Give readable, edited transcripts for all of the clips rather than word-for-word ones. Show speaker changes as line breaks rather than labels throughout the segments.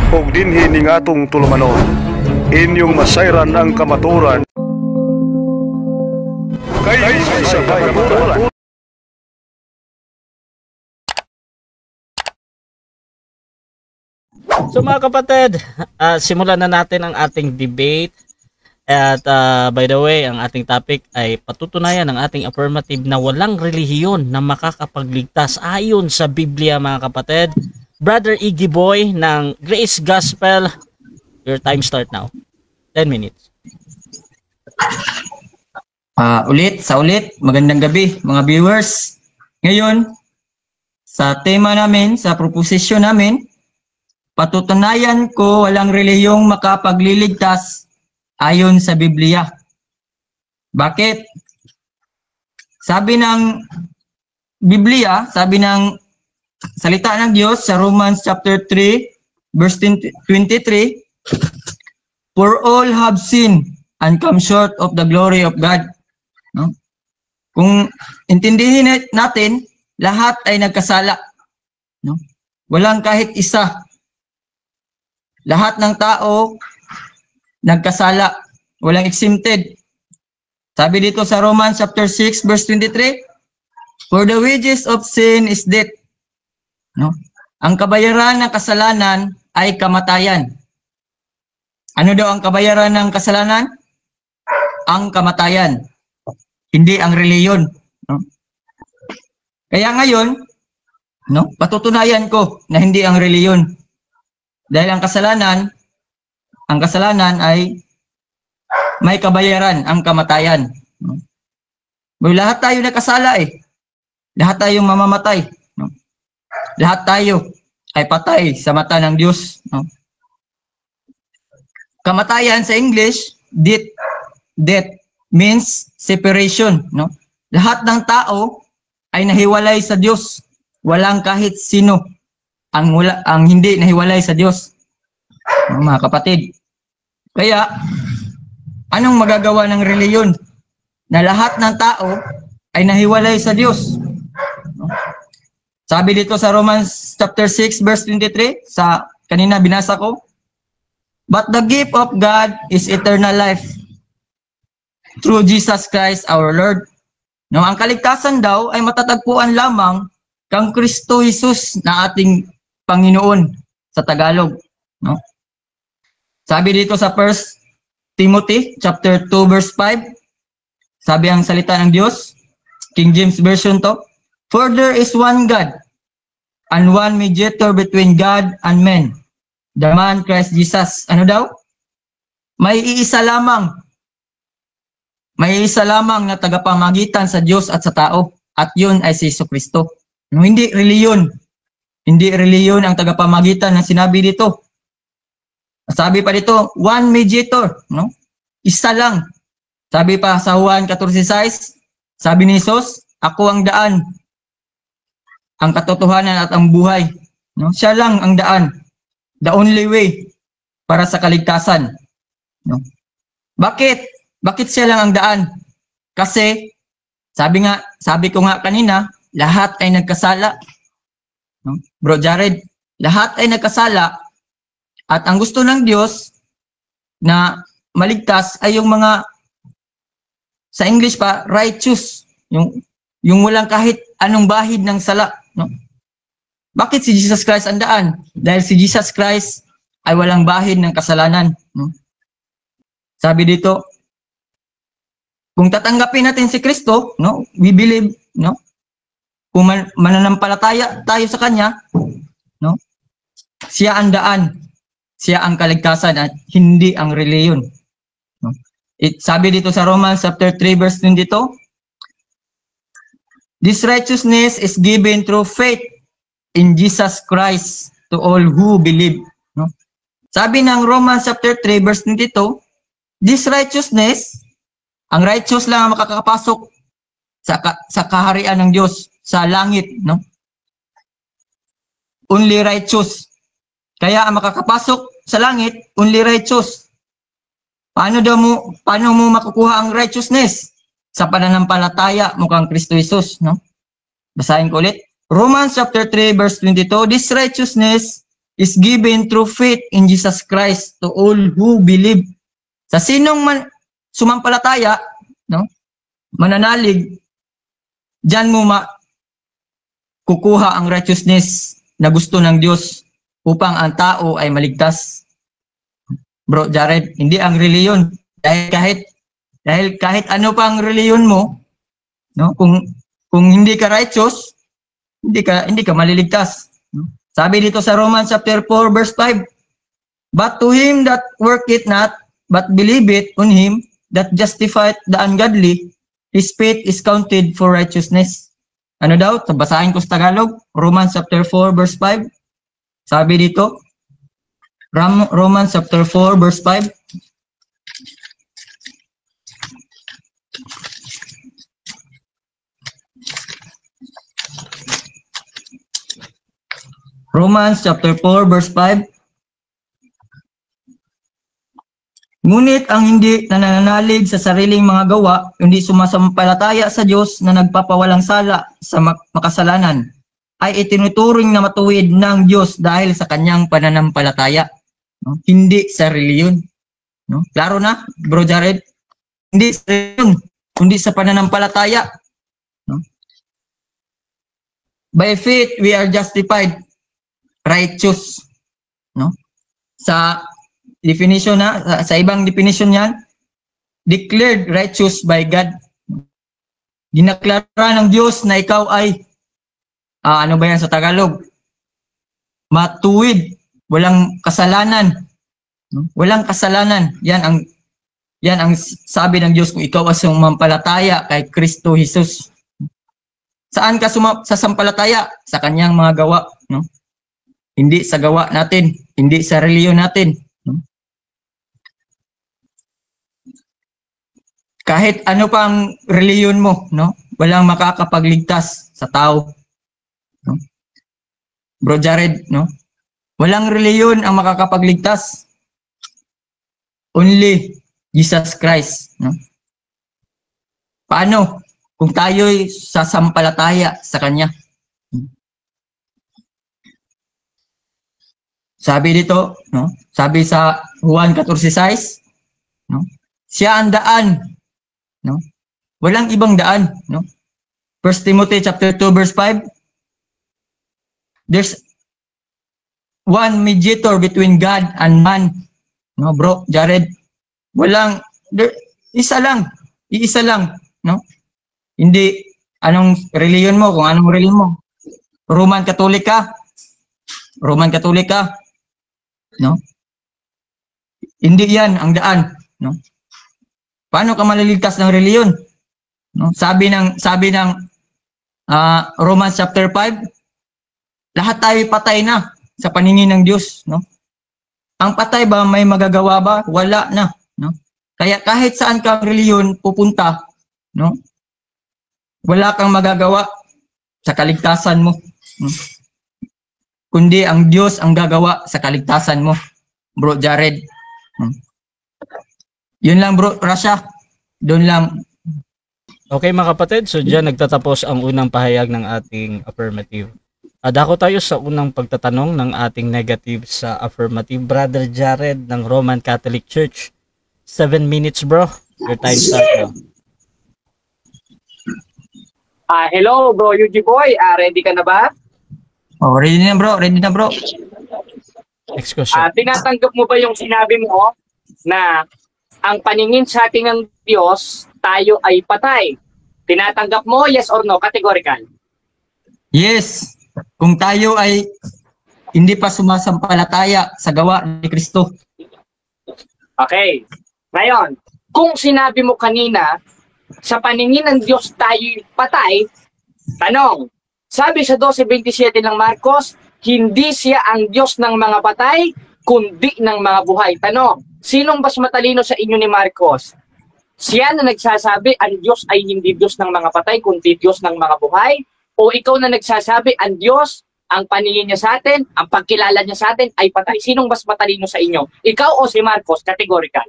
ug dinhi ning atong tulumanon. Inyong masayran ang kamaturan kay sa kamaturan.
So mga kapatid, simulan na natin ang ating debate. At by the way, ang ating topic ay patutunayan ng ating affirmative na walang relihiyon na makakapagligtas ayon sa Biblia, mga kapatid. Brother Iggy Boy ng Grace Gospel, your time start now. 10 minutes.
Ulit, magandang gabi mga viewers. Ngayon, sa tema namin, sa proposition namin, patutunayan ko walang relihiyong makapagliligtas ayon sa Biblia. Bakit? Sabi ng Biblia, sabi ng salita ng Diyos sa Romans chapter 3, verse 23, "For all have sinned and come short of the glory of God." No? Kung intindihin natin, lahat ay nagkasala. No? Walang kahit isa. Lahat ng tao nagkasala, walang exempted. Sabi dito sa Romans chapter 6 verse 23, "For the wages of sin is death." No? Ang kabayaran ng kasalanan ay kamatayan. Ano daw ang kabayaran ng kasalanan? Ang kamatayan. Hindi ang reliyon. No? Kaya ngayon, no, patutunayan ko na hindi ang reliyon. Dahil ang kasalanan ay may kabayaran, ang kamatayan. No? Lahat tayo nakasala eh. Lahat tayong mamamatay. No? Lahat tayo ay patay sa mata ng Diyos. No? Kamatayan sa English, death means separation. No? Lahat ng tao ay nahiwalay sa Diyos. Walang kahit sino ang hindi nahiwalay sa Diyos. No, mga kapatid. Kaya, anong magagawa ng reliyon? Na lahat ng tao ay nahiwalay sa Diyos. No? Sabi dito sa Romans chapter 6 verse 23, sa kanina binasa ko, "But the gift of God is eternal life through Jesus Christ our Lord." No, ang kaligtasan daw ay matatagpuan lamang kang Kristo Jesus na ating Panginoon sa Tagalog. No? Sabi dito sa 1 Timothy chapter 2 verse 5, sabi ang salita ng Diyos, King James Version to, "For there is one God and one mediator between God and men, the man Christ Jesus." Ano daw? May iisa lamang. May iisa lamang na tagapamagitan sa Diyos at sa tao, at yun ay si Jesucristo. No, hindi reliyon. Hindi reliyon ang tagapamagitan na sinabi dito. Sabi pa dito, one mediator, no? Isa lang. Sabi pa sa Juan 14:6, sabi ni Jesus, "Ako ang daan, ang katotohanan at ang buhay." No? Siya lang ang daan. The only way para sa kaligtasan. No? Bakit? Bakit siya lang ang daan? Kasi sabi ko nga kanina, lahat ay nagkasala. No? Bro Jared, lahat ay nagkasala at ang gusto ng Diyos na maligtas ay yung mga, sa English pa, righteous, yung walang kahit anong bahid ng sala. No? Bakit si Jesus Christ ang daan? Dahil si Jesus Christ ay walang bahid ng kasalanan. No? Sabi dito, kung tatanggapin natin si Kristo, no, we believe, no, kung mananampalataya tayo sa Kanya, no, siya ang daan, siya ang kaligtasan at hindi ang reliyon. No? Sabi dito sa Romans chapter 3 verse 22, "This righteousness is given through faith in Jesus Christ to all who believe." No? Sabi ng Romans chapter 3 verse 22, this righteousness, ang righteous lang ang makakapasok sa kaharian ng Diyos, sa langit, no? Only righteous. Kaya ang makakapasok sa langit, only righteous. Paano mo makukuha ang righteousness? Sa pananampalataya mo kang Kristo Jesus, no? Basahin ko ulit. Romans chapter 3 verse 22, "This righteousness is given through faith in Jesus Christ to all who believe. Sa sinong sumampalataya, no? Mananalig, diyan mo kukuha ang righteousness na gusto ng Diyos upang ang tao ay maligtas. Bro Jared, hindi ang reliyon. Dahil kahit ano pa ang reliyon mo, no? Kung hindi ka righteous, hindi ka maliligtas. No? Sabi dito sa Romans chapter 4 verse 5, but to him that worketh not, but believeth on him that justifieth the ungodly, his faith is counted for righteousness. Ano daw? Basahin ko sa Tagalog. Romans chapter 4 verse 5. Sabi dito, Romans chapter 4 verse 5. Romans chapter 4 verse 5. Ngunit ang hindi nananalig sa sariling mga gawa, hindi sumasampalataya sa Diyos na nagpapawalang sala sa makasalanan, ay itinuturing na matuwid ng Diyos dahil sa kanyang pananampalataya. No? Hindi sa reliyon. No? Klaro na, Bro Jared? Hindi sa reliyon, kundi sa pananampalataya. No? By faith, we are justified, righteous. No? Sa definition sa ibang definition niyan, declared righteous by God. Dinaklara ng Diyos na ikaw ay ano ba yan sa Tagalog? Matuwid, walang kasalanan. Walang kasalanan. Yan ang sabi ng Diyos kung ikaw ay sumampalataya kay Kristo Jesus. Saan ka sasampalataya? Sa kanyang mga gawa, no? Hindi sa gawa natin, hindi sa reliyon natin. Kahit ano pa ang reliyon mo, no? Walang makakapagligtas sa tao. No? Bro Jared, no? Walang reliyon ang makakapagligtas. Only Jesus Christ, no? Paano kung tayo'y sasampalataya sa Kanya? Sabi dito, no? Sabi sa Juan 14:6, no? Siya ang daan, no? Walang ibang daan, no? 1 Timothy chapter 2 verse 5. There's one mediator between God and man. No, Bro Jared? Iisa lang, no? Hindi anong reliyon mo, kung anong reliyon mo. Roman Catholic ka, no? Hindi yan ang daan, no? Paano ka maliligtas ng reliyon? No? Sabi ng Romans chapter 5, lahat tayo patay na sa paningin ng Diyos, no? Ang patay ba may magagawa ba? Wala na, no? Kaya kahit saan kang reliyon pupunta, no? Wala kang magagawa sa kaligtasan mo, no? Kundi ang Diyos ang gagawa sa kaligtasan mo, Bro Jared. Yun lang, Bro Rasha. Doon lang.
Okay mga kapatid, so dyan nagtatapos ang unang pahayag ng ating affirmative. Dako tayo sa unang pagtatanong ng ating negative sa affirmative. Brother Jared ng Roman Catholic Church. 7 minutes, bro. Your time start now.
Hello, bro Yuji Boy. Ready ka na ba?
Oh, ready na, bro.
Next question.
Tinatanggap mo ba yung sinabi mo na ang paningin sa ating ng Diyos, tayo ay patay? Tinatanggap mo, yes or no? Categorical.
Yes. Kung tayo ay hindi pa sumasampalataya sa gawa ni Kristo.
Okay. Ngayon, kung sinabi mo kanina, sa paningin ng Diyos tayo patay, tanong, sabi sa 12:27 ng Marcos, hindi siya ang Diyos ng mga patay, kundi ng mga buhay. Tanong, sinong mas matalino sa inyo ni Marcos? Siya na nagsasabi, ang Diyos ay hindi Diyos ng mga patay, kundi Diyos ng mga buhay? O ikaw na nagsasabi, ang Diyos, ang paningin niya sa atin, ang pagkilala niya sa atin ay patay? Sinong mas matalino sa inyo? Ikaw o si Marcos? Categorical.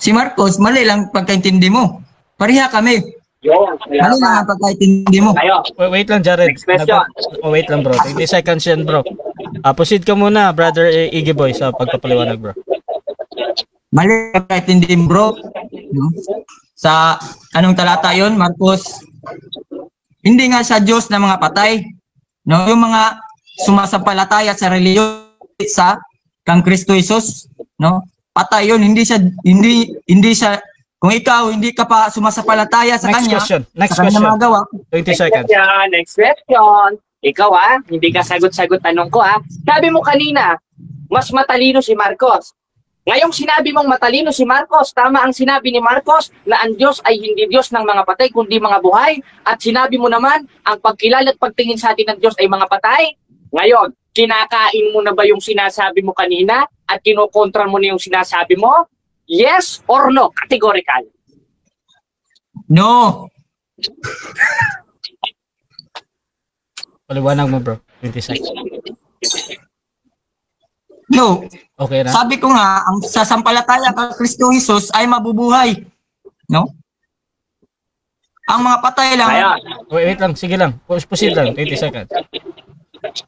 Si Marcos, mali lang pagkaintindi mo. Pareha kami.
Yun.
Mali lang ang pagkaintindi mo.
Ngayon,
Wait lang, Jared.
Next question.
Wait lang, bro. 30 seconds yan, bro. Proceed ka muna, brother Iggy Boy, sa pagpapaliwanag, bro.
Mali ang pagkaintindi mo, bro. No? Sa anong talata yon, Marcos? Hindi nga sa Diyos na mga patay. No, yung mga sumasampalataya sa reliyon sa kang Kristo Jesus, no? Patay yun, hindi siya kung ikaw hindi ka pa sumasampalataya sa
Next
kanya,
question. Next
sa kanya
question.
mga gawa,
20 seconds.
Next question. Ikaw hindi ka sagot-sagot tanong ko Sabi mo kanina, mas matalino si Marcos. Ngayong sinabi mong matalino si Marcos, tama ang sinabi ni Marcos na ang Diyos ay hindi Diyos ng mga patay kundi mga buhay. At sinabi mo naman, ang pagkilala at pagtingin sa atin ng Diyos ay mga patay. Ngayon, kinakain mo na ba yung sinasabi mo kanina at kinokontra mo na yung sinasabi mo? Yes or no? Categorical.
no.
Paliwanag mo, bro. 20 seconds.
No.
Okay na?
Sabi ko nga, ang sasampalataya kay Kristo Jesus ay mabubuhay. No? Ang mga patay lang,
Ngayon,
Wait lang. Sige lang. Proceed lang. 20 seconds.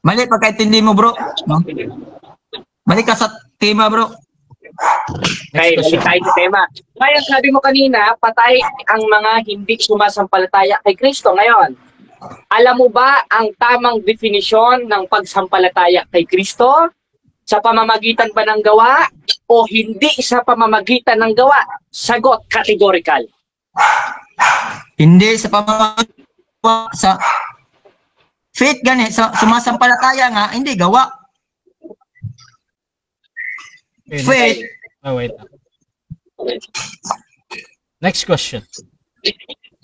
mali pagkaintindi mo, bro. No? Mali ka sa tema, bro.
okay,
Next question.
balik tayo sa tema. Ngayon, sabi mo kanina, patay ang mga hindi sumasampalataya kay Kristo. Ngayon, alam mo ba ang tamang definisyon ng pagsampalataya kay Kristo? Sa pamamagitan ba ng gawa o hindi sa pamamagitan ng gawa? Sagot, categorical.
Hindi sa pamamagitan sa faith gani, sa sumasampalataya nga, hindi gawa.
Okay,
Faith,
wait lang. Next question.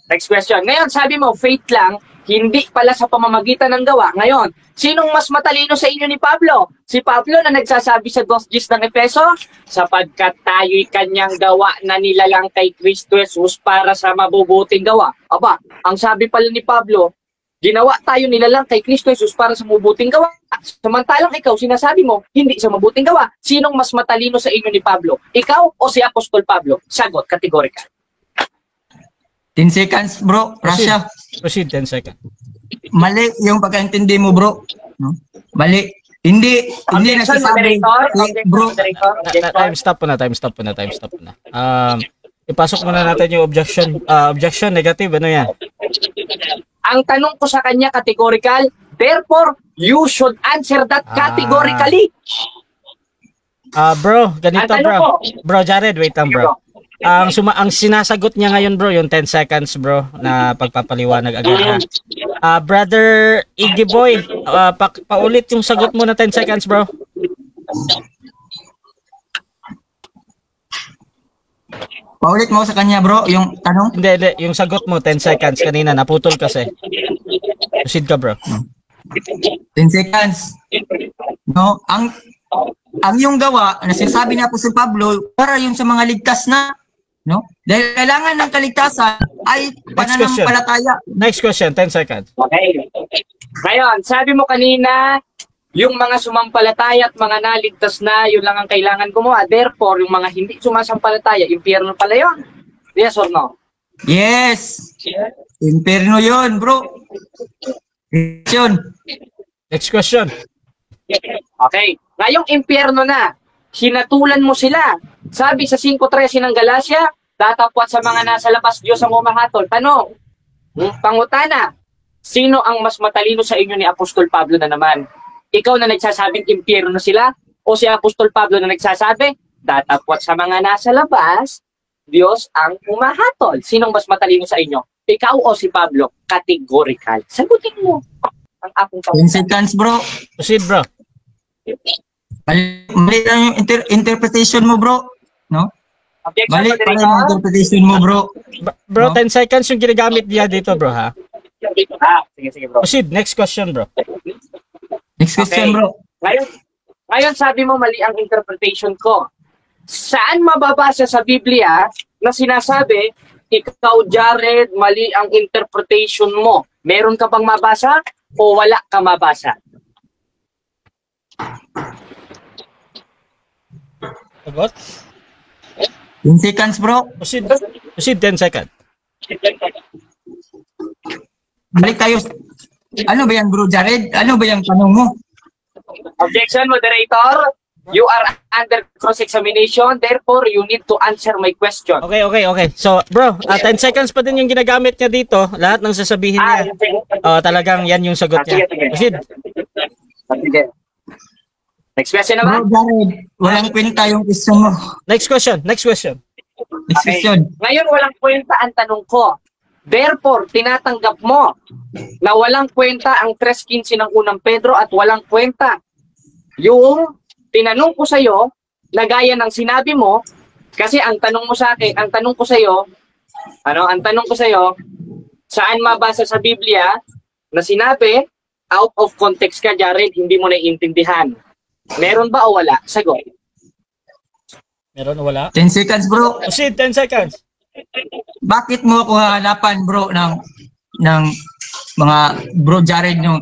Next question. Ngayon, sabi mo, faith lang, hindi pala sa pamamagitan ng gawa. Ngayon, sinong mas matalino sa inyo ni Pablo? Si Pablo na nagsasabi sa 2:10 ng Efeso, sapagkat tayo'y kanyang gawa na nilalang kay Kristo Jesus para sa mabubuting gawa. Aba, ang sabi pala ni Pablo, ginawa tayo nilalang kay Kristo Jesus para sa mabubuting gawa. Samantalang ikaw, sinasabi mo, hindi sa mabuting gawa. Sinong mas matalino sa inyo ni Pablo? Ikaw o si Apostol Pablo? Sagot, categorical.
10 seconds, bro. Russia.
Proceed 10 seconds.
Mali yung pagkaintindi mo, bro. No? Mali. Hindi
Objection,
nagsasabi,
moderator.
bro.
Time stop po na. Ipasok muna natin yung objection. Objection, negative. Ano yan?
Ang tanong ko sa kanya, categorical. Therefore, you should answer that categorically.
Bro, ganito,
Ang tanong
bro.
ko.
Bro, Jared, wait lang, bro. Ang sinasagot niya ngayon, bro, yung 10 seconds, bro, na pagpapaliwanag agad. Brother Iggy Boy, paulit yung sagot mo na 10 seconds, bro.
Paulit mo sa kanya, bro, yung tanong.
Hindi, yung sagot mo 10 seconds kanina, naputol kasi. Proceed ka, bro.
10 seconds. No, ang yung gawa na sinasabi ni Apostol Pablo para yung sa mga ligtas na, no? Dahil kailangan ng kaligtasan ay pananampalataya.
Next question, 10 seconds.
Okay. Ngayon, sabi mo kanina, yung mga sumampalataya at mga naligtas na, yun lang ang kailangan gumawa. Therefore, yung mga hindi sumasampalataya, impyerno pala yun. Yes or no?
Yes. Imperno yun, bro. Yun.
Next question.
Okay. Ngayong impyerno na, hinatulan mo sila. Sabi sa 5:13 ng Galacia, datapwat sa mga nasa labas, Diyos ang umahatol. Tanong, pangutana, sino ang mas matalino sa inyo ni Apostol Pablo na naman? Ikaw na nagsasabing impyerno sila? O si Apostol Pablo na nagsasabi, datapwat sa mga nasa labas, Diyos ang umahatol. Sinong mas matalino sa inyo? Ikaw o si Pablo? Categorical. Sagutin mo. Ang akong
10 seconds, bro.
Proceed, bro.
Mali lang yung interpretation mo, bro. No?
objection,
Mali pa rin yung
moderator.
interpretation mo, bro.
Bro,
No?
10 seconds yung ginagamit niya dito, bro, ha?
Sige bro.
Proceed, next question, bro.
Next question,
Okay.
bro.
Ngayon sabi mo mali ang interpretation ko. Saan mababasa sa Biblia na sinasabi, ikaw Jared, mali ang interpretation mo? Meron ka bang mabasa o wala ka mabasa?
Sagot?
10 seconds, bro.
Proceed 10 seconds.
balik tayo. Ano ba yan, Bro Jared? Ano ba yung tanong mo?
Objection, moderator. You are under cross-examination, therefore you need to answer my question.
Okay. So, bro, 10 seconds pa din yung ginagamit niya dito. Lahat ng sasabihin niya. Talagang yan yung sagot niya. Proceed.
Sige. Next question
Bro
naman.
Jared, walang kwenta yung question mo.
Next question.
Next
Okay.
question.
Ngayon walang kwenta ang tanong ko. Therefore, tinatanggap mo na walang kwenta ang 3:15 ng unang Pedro at walang kwenta yung tinanong ko sa iyo, na gaya ng sinabi mo, kasi ang tanong mo sa akin, ang tanong ko sa iyo, saan mabasa sa Biblia na sinabi, out of context ka, Jared, hindi mo naiintindihan. Meron ba o wala? Sagot.
Meron o wala?
10 seconds, bro.
Proceed, 10 seconds.
Bakit mo ako hanapan, bro, ng mga Bro Jared yung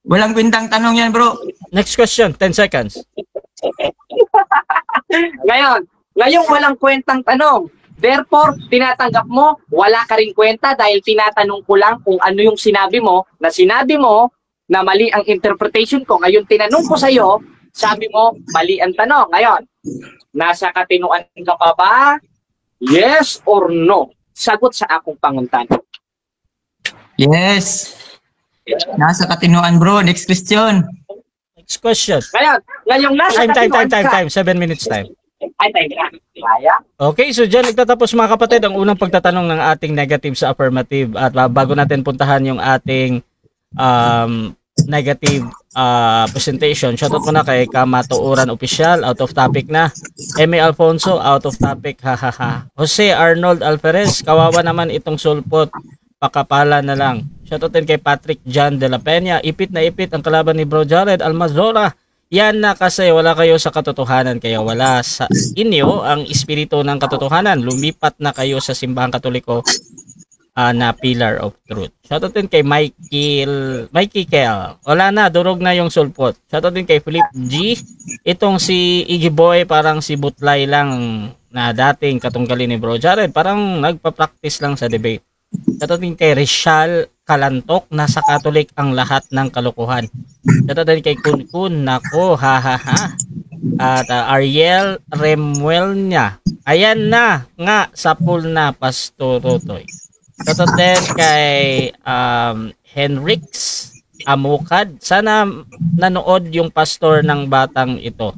walang kwentang tanong yan, bro.
Next question, 10 seconds.
Ngayon walang kwentang tanong. Therefore, tinatanggap mo, wala ka rin kwenta dahil tinatanong ko lang kung ano yung sinabi mo na mali ang interpretation ko. Ngayon, tinanong ko sa iyo, sabi mo, mali ang tanong. Ngayon, nasa katinuan ka pa ba? Yes or no? Sagot sa akong panguntana.
Yes. Nasa katinuan, bro. Next question.
Next question.
Ngayong nasa
Time. 7 minutes time.
Ay, kaya?
Okay, so dyan nagtatapos mga kapatid ang unang pagtatanong ng ating negative sa affirmative. At bago natin puntahan yung ating negative presentation, shoutout ko na kay Kamatuuran Official, out of topic na. Eme Alfonso, out of topic, hahaha. Jose Arnold Alferez, kawawa naman itong sulpot, pakapala na lang. Shoutout din kay Patrick John de la Peña, ipit na ipit ang kalaban ni Bro Jared Almazora. Yan na kasi wala kayo sa katotohanan, kaya wala sa inyo ang espiritu ng katotohanan. Lumipat na kayo sa simbahang katoliko na pillar of truth. Shoutout din kay Mikey Kel. Wala na, durog na yung sulpot. Shoutout din kay Philip G. Itong si Iggy Boy parang si Butlay lang na dating katunggali ni Bro Jared. Parang nagpa-practice lang sa debate. Shoutout din kay Rishal Kalantok, nasa Katolik ang lahat ng kalokohan. Shoutout din kay Kun, nako, hahaha. At Ariel Remuel niya. Ayan na nga, sapul na Pastor Totoy. Shoutout din kay Henrix Amukad. Sana nanood yung pastor ng batang ito.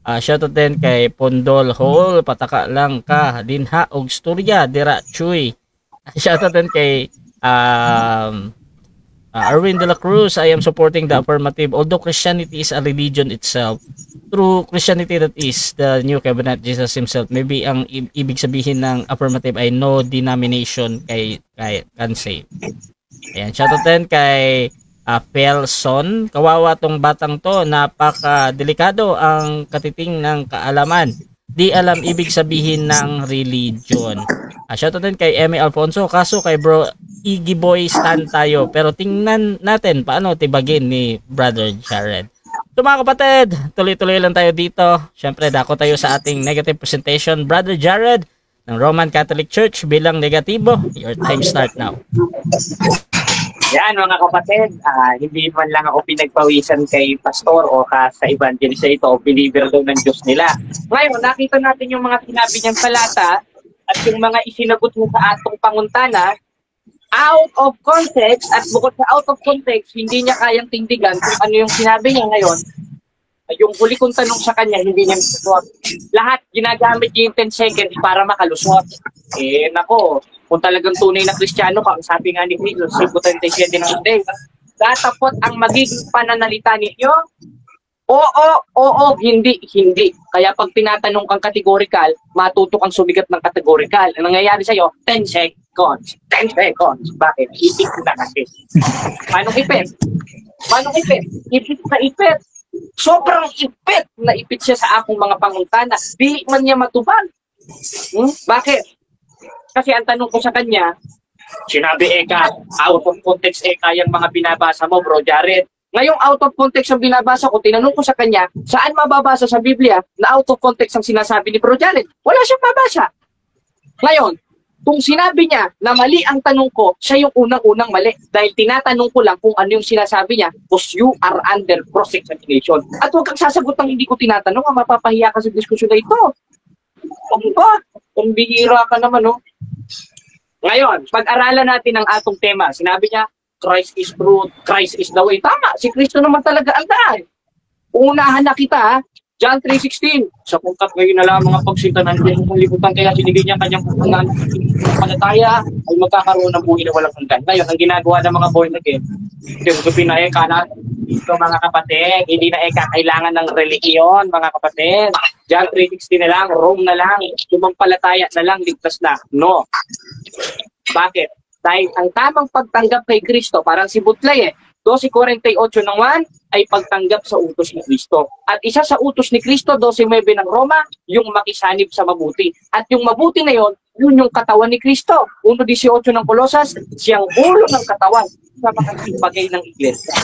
Shoutout din kay Pondol Hall, pataka lang ka. Dinha og storya, dira chuy. Shoutout din kay Arwin de la Cruz. I am supporting the affirmative. Although Christianity is a religion itself, through Christianity that is the new covenant, Jesus himself. Maybe ang ibig sabihin ng affirmative ay no denomination kay can save. Ayan, shoutout din kay Pelson. Kawawa tong batang to, napaka-delikado ang katiting ng kaalaman. Di alam ibig sabihin ng religion. Shoutout din kay Eme Alfonso. Kaso kay Bro Iggy Boy stand tayo. Pero tingnan natin paano tibagin ni Brother Jared. So mga kapatid, tuloy-tuloy lang tayo dito. Siyempre, dako tayo sa ating negative presentation. Brother Jared ng Roman Catholic Church bilang negatibo. Your time start now.
Yan mga kapatid, hindi man lang ako pinagpawisan kay pastor o sa evangelist ito o believer daw ng Diyos nila. Ngayon, nakita natin yung mga sinabi niyang talata at yung mga isinagot mo sa atong panguntana out of context, at bukod sa out of context, hindi niya kayang tindigan kung ano yung sinabi niya ngayon. Yung huli kong tanong sa kanya, hindi niya masagot. Lahat, ginagamit niya yung 10 seconds para makalusot. Nako, kung talagang tunay na Kristiyano ka, ang sabi nga ni Cristo, 5:37 ng day, datapot ang magiging pananalita ninyo, oo, hindi. Kaya pag tinatanong kang categorical, matuto kang sumigat ng categorical. Ang nangyayari sa'yo, 10 seconds. Bakit? Ipit na kasi. Paano ipit? Ipit na ipit. Sobrang ipit na ipit siya sa akong mga panguntana. Di man niya matubag. Bakit? Kasi ang tanong ko sa kanya, sinabi out of context yung mga binabasa mo, Bro Jared. Ngayong out of context ang binabasa ko, tinanong ko sa kanya, saan mababasa sa Biblia na out of context ang sinasabi ni Bro Jared? Wala siyang mabasa. Ngayon, kung sinabi niya na mali ang tanong ko, siya yung unang-unang mali. Dahil tinatanong ko lang kung ano yung sinasabi niya, because you are under cross-examination. At huwag kang sasagot ng hindi ko tinatanong, mapapahiya ka sa diskusyon na ito. Ano ba? Kung bihira ka naman, no? Ngayon, pag-aralan natin ang atong tema. Sinabi niya, Christ is truth, Christ is the way. Tama, si Kristo naman talaga ang daan. Uunahan na kita, John 3:16, sapagkat ngayon na lang mga pagsinta ng Diyos kung liputan kaya sinigay niya kanyang panataya ay magkakaroon ng buhay na walang hanggan. Ngayon, ang ginagawa ng mga born again, tinutupin na na ito mga kapatid, hindi na kailangan ng relihiyon mga kapatid. John 3:16 na lang, Rome na lang, sumampalataya na lang, ligtas na. No. Bakit? Dahil ang tamang pagtanggap kay Kristo, parang si Butlay 12:48 ng 1 ay pagtanggap sa utos ni Kristo. At isa sa utos ni Kristo, 12:9 ng Roma, yung makisanib sa mabuti. At yung mabuti na yon, yun yung katawan ni Kristo. 1:18 ng Kolosas, siyang ulo ng katawan sa makakipagay ng iglesia.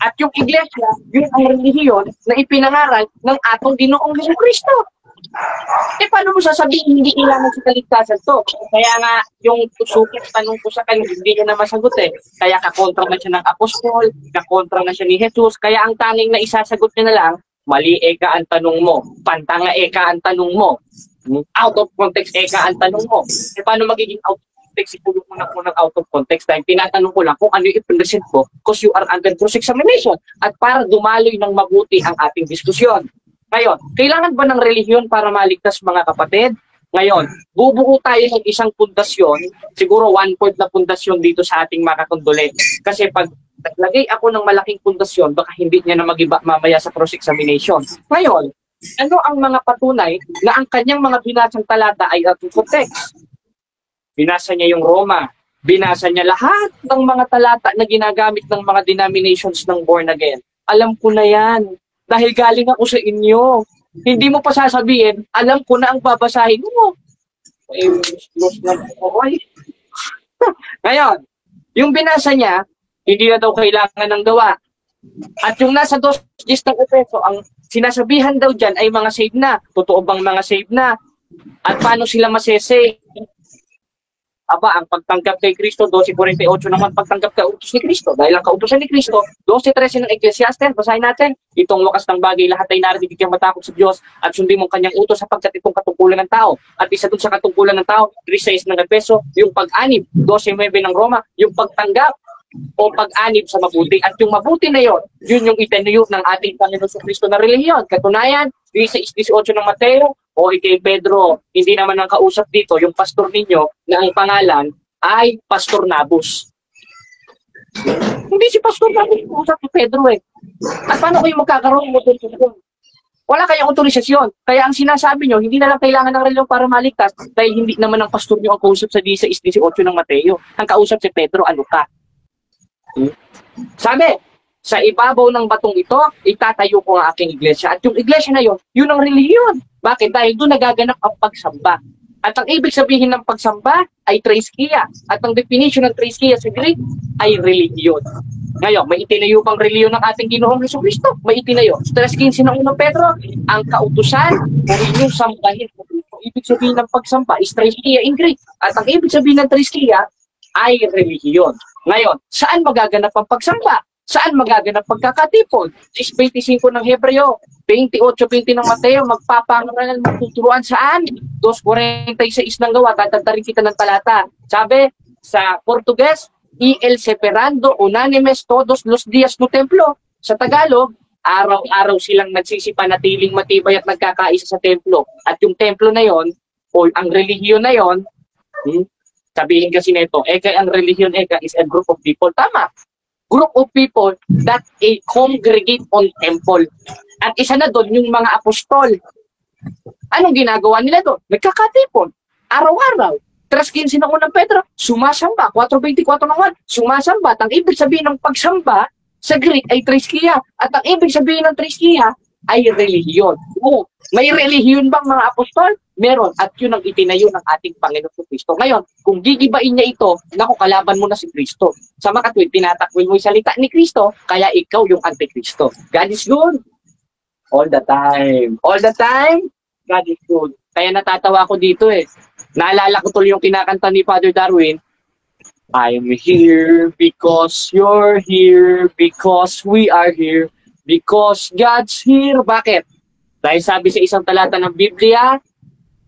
At yung iglesia, yun ang relihiyon na ipinangaral ng atong Ginoong Kristo. Paano mo sasabihin hindi kailangan sa kaligtasan to? Kaya nga, yung sukat tanong ko sa kanya, hindi niya na masagot Kaya kakontra na siya ng apostol, kakontra na siya ni Jesus. Kaya ang tanging na isasagot niya na lang, mali ang tanong mo, pantanga ang tanong mo, out of context ang tanong mo. Paano magiging out of context? Ipulong mo na po ng out of context dahil tinatanong ko lang kung ano yung i-present ko because you are under cross-examination at para dumaloy ng mabuti ang ating diskusyon. Ngayon, kailangan ba ng relihiyon para maligtas mga kapatid? Ngayon, bubuo tayo ng isang pundasyon, siguro 1/4 na pundasyon dito sa ating mga kondole. Kasi pag naglagay ako ng malaking pundasyon, baka hindi niya na magiba mamaya sa cross-examination. Ngayon, ano ang mga patunay na ang kanyang mga binasang talata ay out of context? Binasa niya yung Roma, binasa niya lahat ng mga talata na ginagamit ng mga denominations ng born again. Alam ko na yan. Dahil galing ako sa inyo. Hindi mo pa sasabihin, alam ko na ang babasahin mo. Ngayon, yung binasa niya, hindi na daw kailangan ng gawa. At yung nasa 2:10 ng Efeso, ang sinasabihan daw dyan ay mga save na. Totoo bang mga save na? At paano sila masesave? Aba, ang pagtanggap kay Kristo, 12:48 naman pagtanggap kay utos ni Kristo. Dahil ang kautosan ni Kristo, 12:13 ng Ecclesiastes, basahin natin, itong wakas ng bagay, lahat ay narinig kang matakot sa Diyos at sundin mong kanyang utos sapagkat itong katungkulan ng tao. At isa dun sa katungkulan ng tao, 3:6 ng Efeso, yung pag-anib, 12:9 ng Roma, yung pagtanggap o pag-anib sa mabuti. At yung mabuti na yon, yun yung itanuyo ng ating Panginoon sa Kristo na relihiyon. Katunayan, 6:18 ng Mateo, o kay Pedro, hindi naman ang kausap dito, yung pastor ninyo na ang pangalan ay Pastor Nabus. Hindi si Pastor Nabus, kausap si Pedro At paano kayo magkakaroon mo doon? Wala kayong otorisasyon. Kaya ang sinasabi nyo, hindi na lang kailangan ng relihiyon para maligtas dahil hindi naman ang pastor nyo ang kausap sa 6:18 ng Mateo. Ang kausap si Pedro, ano ka? Sabi, sa ibabaw ng batong ito, itatayo ko ang aking iglesia. At yung iglesia na yon, yun ang relihiyon. Bakit? Dahil doon nagaganap ang pagsamba. At ang ibig sabihin ng pagsamba ay triskia. At ang definition ng triskia sa Greek ay relihiyon. Ngayon, may itinayo pang relihiyon ng ating Ginoong Jesucristo. May itinayo. 3:15 ng 1 Pedro, ang kautusan o inyong sambahin. Ang ibig sabihin ng pagsamba is triskia in Greek. At ang ibig sabihin ng triskia ay relihiyon. Ngayon, saan magaganap ang pagsamba? Saan magaganap pagkakatipon? 6:25 ng Hebreo, 28:20 ng Mateo, magpapangaral, magtuturuan saan? 2:46 ng Gawa, tatagdarin kita ng talata. Sabi sa Portuges, y el separando unánimes todos los días no templo. Sa Tagalog, araw-araw silang nagsisipanatiling matibay at nagkakaisa sa templo. At yung templo na yon, o ang relihiyon na yon, sabihin kasi nito, ang relihiyon is a group of people. Tama. Group of people that congregate on temple. At isa na doon yung mga apostol. Anong ginagawa nila doon? Nagkakatipon. Araw-araw. 3:15 ng 1 Pedro, sumasamba. 4:24 ng 1, sumasamba. At ang ibig sabihin ng pagsamba sa Greek ay triskia. At ang ibig sabihin ng triskia ay relihiyon. Oo, may relihiyon bang mga apostol? Meron. At yun ang itinayo ng ating Panginoon Kristo. Ngayon, kung gigibain niya ito, naku, kalaban mo na si Kristo. Sa makatwid, tinatakwil mo yung salita ni Kristo, kaya ikaw yung antikristo. God is good. All the time. All the time, God is good. Kaya natatawa ako dito eh. Naalala ko tuloy yung kinakanta ni Father Darwin. I'm here because you're here, because we are here, because God's here. Bakit? Dahil sabi sa isang talata ng Biblia,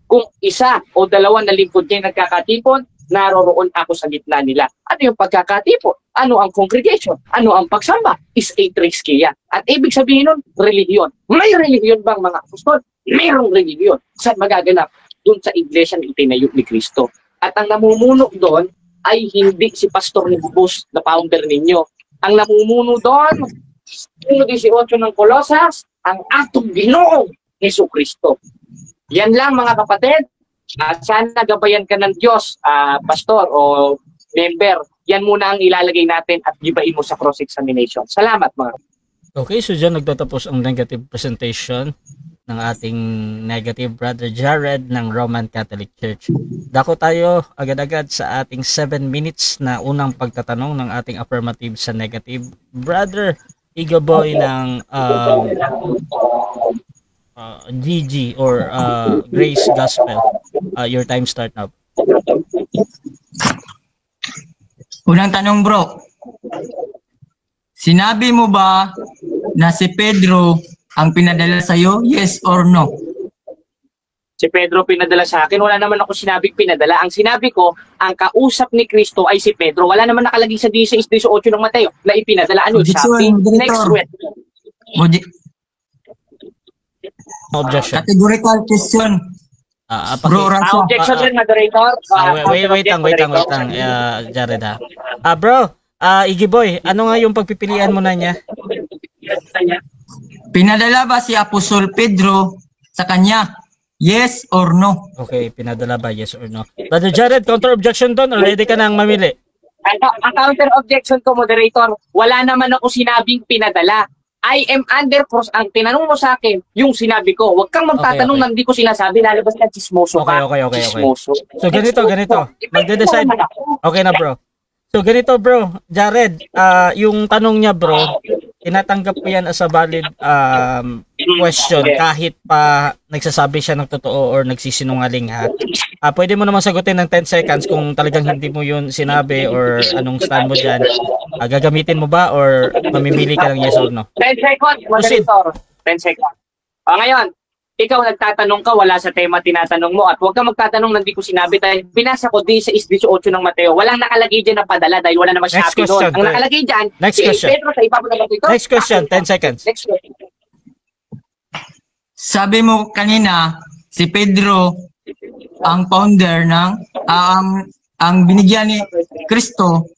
kung isa o dalawa na lingkod niya nagkakatipon, naroroon ako sa gitna nila. Ano yung pagkakatipon? Ano ang congregation? Ano ang pagsamba? Is a triskea. At ibig sabihin nun, relihiyon. May relihiyon bang mga apostol? Mayroong relihiyon. Saan magaganap? Doon sa iglesia na itinayo ni Kristo. At ang namumuno doon ay hindi si Pastor ni Bubos na founder ninyo. Ang namumuno doon, 1:18 ng Colosas, ang atong Ginoong Jesucristo. Yan lang mga kapatid. Sana gabayan ka ng Diyos, pastor o member. Yan muna ang ilalagay natin at gibain mo sa cross-examination. Salamat mga.
Okay, so dyan nagtatapos ang negative presentation ng ating negative brother Jared ng Roman Catholic Church. Dako tayo agad-agad sa ating 7 minutes na unang pagtatanong ng ating affirmative sa negative. Brother Igaboy ng GG or Grace Gospel. Your time start now.
Unang tanong bro, sinabi mo ba na si Pedro ang pinadala sa'yo? Yes or no?
Si Pedro pinadala sa akin. Wala naman ako sinabing pinadala. Ang sinabi ko, ang kausap ni Kristo ay si Pedro. Wala naman nakalagay sa 16:18 ng Mateo na ipinadala. Ano? Sabi, next week.
Objection.
Categorical question. Bro,
Objection din, moderator.
Wait lang, Jared ha. Bro, Igiboy, ano nga yung pagpipilian mo na niya?
Pinadala ba si Apostol Pedro sa kanya? Yes or no?
Okay, pinadala ba? Yes or no? Brother Jared, counter objection doon or ready ka nang mamili?
Ang counter objection ko, moderator, wala naman ako sinabing pinadala. I am under cross. Ang tinanong mo sa akin, yung sinabi ko. Huwag kang magtatanong na hindi ko sinasabi. Lalabas ka, chismoso ka.
Okay.
Chismoso.
So ganito. Magde-decide. Okay na bro. So ganito bro, Jared, yung tanong niya bro, tinatanggap ko yan as a valid question kahit pa nagsasabi siya ng totoo or nagsisinungaling ha. Pwede mo naman sagutin ng 10 seconds kung talagang hindi mo yun sinabi or anong stand mo dyan. Gagamitin mo ba or mamimili ka ng yes or no?
10 seconds, moderator. 10 seconds. Ngayon, ikaw nagtatanong ka, wala sa tema tinatanong mo at huwag kang magtatanong na hindi ko sinabi dahil binasa ko 16:18 ng Mateo. Walang nakalagay dyan na padala dahil wala naman Shopee doon. Ang nakalagay dyan, si Pedro sa ipapadala dito.
Next question, 10 seconds.
Next question.
Sabi mo kanina, si Pedro ang founder ng ang binigyan ni Kristo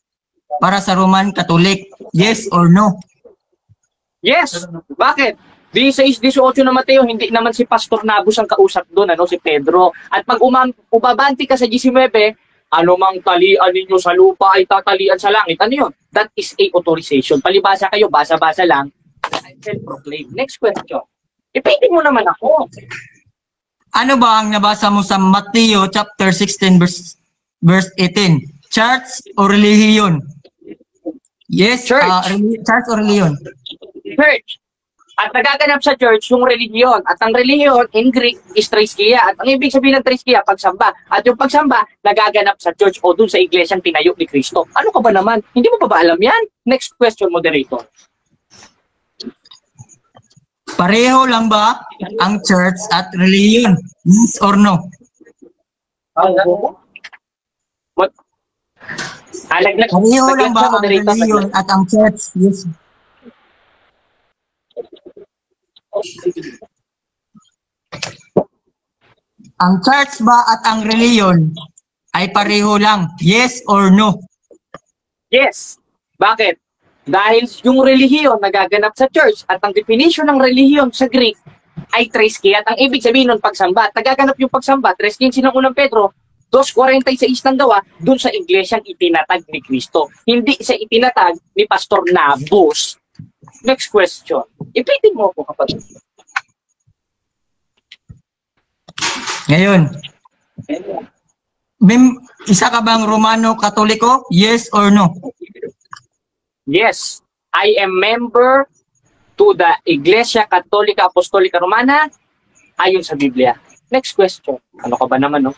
para sa Roman Catholic. Yes or no?
Yes. Bakit? 16:18 na Mateo, hindi naman si Pastor Nabus ang kausap doon, si Pedro. At pag umabanti ka sa 19, ano mang talian ninyo sa lupa ay tatalian sa langit. Ano yun? That is a authorization. Palibasa kayo, basa-basa lang. I can proclaim. Next question. Ipitin mo naman ako.
Ano ba ang nabasa mo sa Mateo chapter 16 verse 18? Church o relihiyon? Yes,
Church.
Church o relihiyon?
Church. At nagaganap sa church yung relihiyon. At ang relihiyon in Greek is triskea. At ang ibig sabihin ng triskea, pagsamba. At yung pagsamba, nagaganap sa church o dun sa iglesyang tinayo ni Kristo. Ano ka ba naman? Hindi mo pa ba alam yan? Next question, moderator.
Pareho lang ba ang church at relihiyon? Yes or no? Pareho lang ba ang relihiyon at ang church? Yes. Ang church ba at ang relihiyon ay pareho lang? Yes or no?
Yes. Bakit? Dahil yung relihiyon nagaganap sa church at ang definition ng relihiyon sa Greek ay triskea. At ang ibig sabihin ng pagsamba, nagaganap yung pagsamba, 3:15 ng unang Pedro, 2:46 ng gawa, dun sa iglesyang itinatag ni Kristo. Hindi sa itinatag ni Pastor Nabus. Next question. Ipitin mo ako kapatid.
Ngayon, isa ka bang Romano Katoliko? Yes or no?
Yes. I am member to the Iglesia Católica Apostolica Romana ayon sa Biblia. Next question. Ano ka ba naman, no?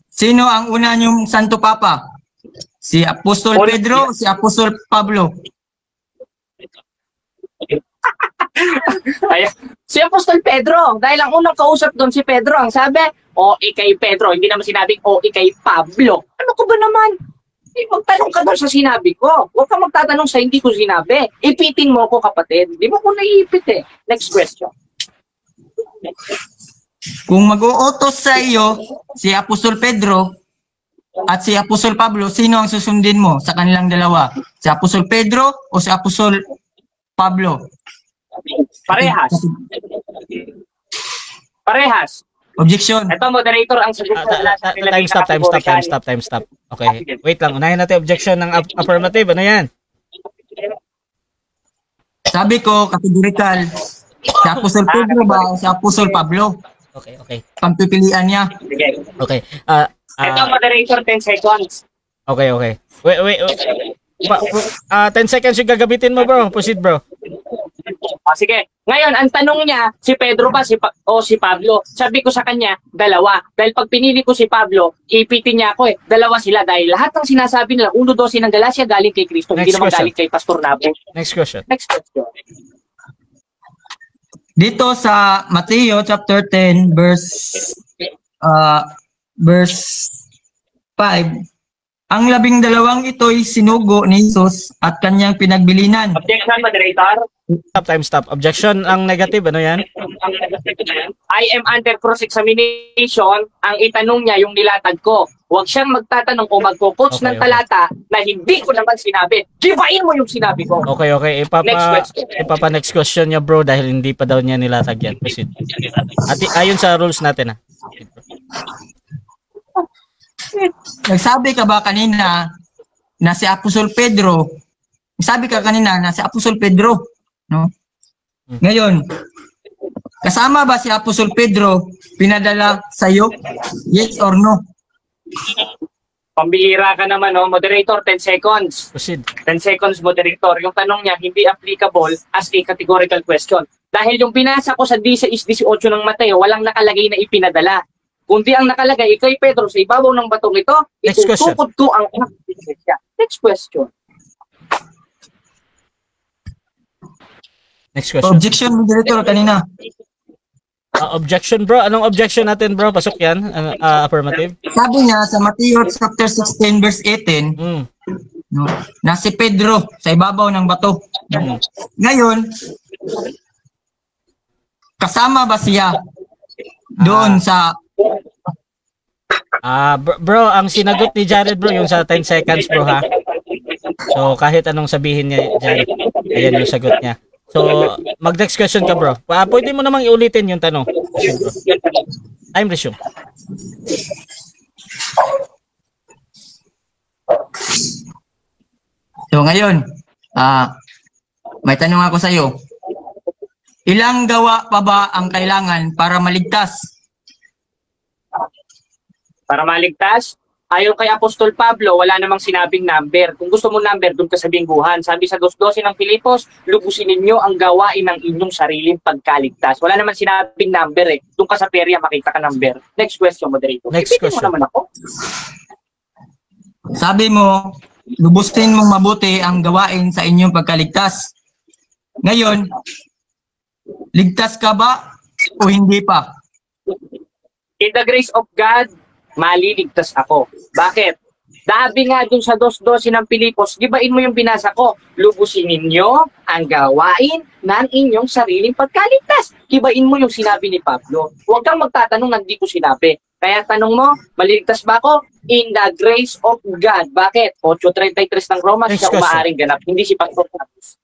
Sino ang una niyong Santo Papa? Si Apostol Pedro o si Apostol Pablo?
Ay, si Apostol Pedro. Dahil ang unang kausap doon si Pedro, ang sabi, o ikay Pedro. Hindi naman sinabing, o ikay Pablo. Ano ko ba naman? Magtanong ka doon sa sinabi ko. Huwag ka magtatanong sa hindi ko sinabi. Ipitin mo ko, kapatid. Di mo ko naiipit eh. Next question.
Kung mag-uutos sa iyo si Apostol Pedro at si Apostol Pablo, sino ang susundin mo sa kanilang dalawa? Si Apostol Pedro o si Apostol Pablo?
Parehas. Parehas.
Objection.
Ito, moderator, ang sagot ko lahat sa
Time stop. Okay, wait lang. Unahin natin objection ng affirmative. Ano yan?
Sabi ko, categorical. Si Apostol Pedro ba o si Apostol Pablo?
Okay.
Pagpipilian niya.
Sige.
Okay.
Ito, moderator, 10 seconds.
Okay. Wait. 10 seconds yung gagabitin mo, bro. Proceed, bro.
Sige. Ngayon, ang tanong niya, si Pedro ba o si Pablo? Sabi ko sa kanya, dalawa. Dahil pag pinili ko si Pablo, ipitin niya ako eh. Dalawa sila dahil lahat ng sinasabi nila, 1-12 ng Galacia galing kay Kristo, hindi naman galing kay Pastor Nabo.
Next question.
Dito sa Mateo chapter 10 verse 5, ang 12 ito'y sinugo ni Jesus at kanyang pinagbilinan.
Objection, moderator.
Time stop. Objection ang negative. Ano yan?
I am under cross-examination. Ang itanong niya yung nilatag ko. Huwag siyang magtatanong o magko-quotes ng talata na hindi ko naman sinabi. Gibain mo yung sinabi ko.
Okay. Next question niya, bro, dahil hindi pa daw niya nilatag yan. Proceed. At ayon sa rules natin, ha?
Nagsabi ka ba kanina na si Apostol Pedro? Nagsabi ka kanina na si Apostol Pedro, no? Ngayon, kasama ba si Apostol Pedro pinadala sa iyo? Yes or no?
Pambihira ka naman, no? Moderator, 10 seconds.
Proceed.
10 seconds, moderator. Yung tanong niya, hindi applicable as a categorical question. Dahil yung binasa ko sa 16-18 ng Mateo, walang nakalagay na ipinadala. Kundi ang nakalagay, kay Pedro sa ibabaw ng batong ito, itutukod ko ang anak ng Iglesia. Next question.
Objection, moderator, kanina.
Objection, bro. Anong objection natin, bro? Pasok yan. Affirmative.
Sabi niya sa Mateo chapter 16 verse 18, no, na si Pedro sa ibabaw ng bato. Ngayon, kasama ba siya doon sa
bro, ang sinagot ni Jared, bro, yung sa 10 seconds, bro, ha? So, kahit anong sabihin niya dyan, ayan yung sagot niya. So, mag-next question ka, bro. Pwede mo namang iulitin yung tanong. Time resume.
So, ngayon, may tanong ako sa iyo. Ilang gawa pa ba ang kailangan para maligtas?
Para maligtas, ayon kay Apostol Pablo, wala namang sinabing number. Kung gusto mo number, doon ka sa bingguhan. Sabi sa 2:12 ng Filipos, lubusin ninyo ang gawain ng inyong sariling pagkaligtas. Wala namang sinabing number eh. Doon ka sa perya, makita ka number. Next question, moderator.
Next question.
Mo naman ako.
Sabi mo, lubusin mong mabuti ang gawain sa inyong pagkaligtas. Ngayon, ligtas ka ba o hindi pa?
In the grace of God, maliligtas ako. Bakit? Sabi nga dun sa 2:12 ng Pilipos, gibain mo yung binasa ko, lubusin ninyo ang gawain ng inyong sariling pagkaligtas. Gibain mo yung sinabi ni Pablo. Huwag kang magtatanong na hindi ko sinabi. Kaya tanong mo, maliligtas ba ako? In the grace of God. Bakit? 8:33 ng Roma, siya umaaring ganap. Hindi si Pastor Travis.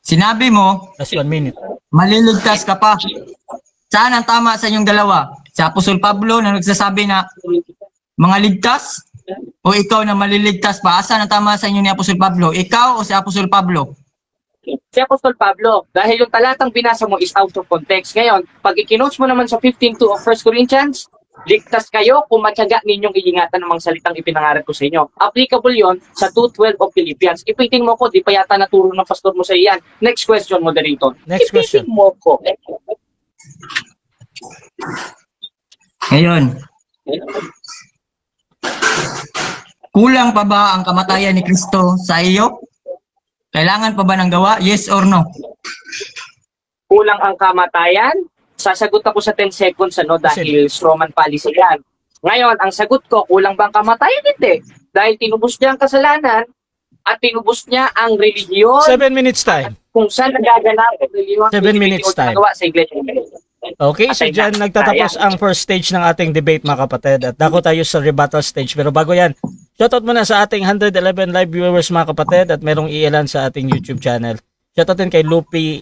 Sinabi mo,
Last 1 minute.
maliligtas ka pa. Saan ang tama sa inyong dalawa? Si Apostol Pablo na nagsasabi na mga ligtas? O ikaw na maliligtas pa? Saan ang tama sa inyo ni Apostol Pablo? Ikaw o si Apostol Pablo?
Si Apostol Pablo, dahil yung talatang binasa mo is out of context. Ngayon, pag ikinotes mo naman sa 15:2 of 1 Corinthians, Ligtas kayo kung matyaga ninyong iingatan ng mga salitang ipinangaral ko sa inyo. Applicable yon sa 2:12 of Philippians. Ipitin mo ko, di pa yata naturo ng pastor mo sa iyan. Next question, moderator.
Next question.
Ipitin mo ko.
Ngayon, kulang pa ba ang kamatayan ni Kristo sa iyo? Kailangan pa ba ng gawa? Yes or no?
Kulang ang kamatayan? Sasagot ako sa 10 seconds dahil Roman policy yan. Ngayon, ang sagot ko, kulang bang kamatayan? Hindi. Dahil tinubos niya ang kasalanan at tinubos niya ang relihiyon.
7 minutes time.
Kung saan nagaganap ang relihiyon.
7 minutes time.
Sa iglesia.
Okay, so dyan nagtatapos ang first stage ng ating debate mga kapatid at dako tayo sa rebuttal stage. Pero bago yan, shoutout muna sa ating 111 live viewers mga kapatid at merong iilan sa ating YouTube channel. Shoutoutin kay Lupi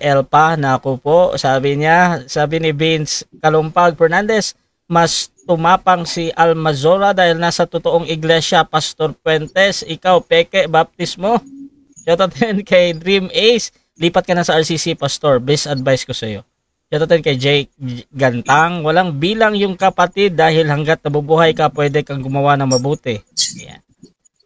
Elpa na ako po. Sabi ni Vince Kalumpag Fernandez, mas tumapang si Almazora dahil nasa totoong iglesia. Pastor Puentes, ikaw peke baptismo. Shoutoutin kay Dream Ace, lipat ka na sa RCC Pastor. Best advice ko sa iyo. Shoutoutin kay Jake Gantang, walang bilang yung kapatid dahil hanggat nabubuhay ka pwede kang gumawa ng mabuti. Yeah.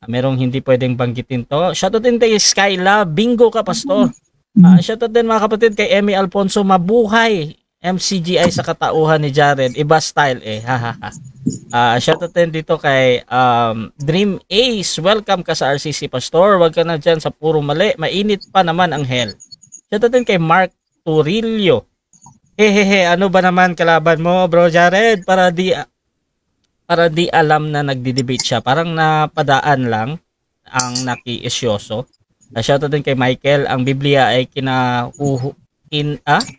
Merong hindi pwedeng banggitin to. Shoutout din kay Skyla. Bingo ka, Pastor. Shoutout din mga kapatid kay Emmy Alfonso. Mabuhay. MCGI sa katauhan ni Jared. Iba style eh. Shoutout din dito kay Dream Ace. Welcome ka sa RCC, Pastor. Huwag ka na dyan sa puro mali. Mainit pa naman ang hell. Shoutout din kay Mark Turillo. Hehehe, ano ba naman kalaban mo, bro Jared? Para di alam na nagdi-debate siya. Parang napadaan lang ang nakiisyoso. Shoutout din kay Michael. Ang Biblia ay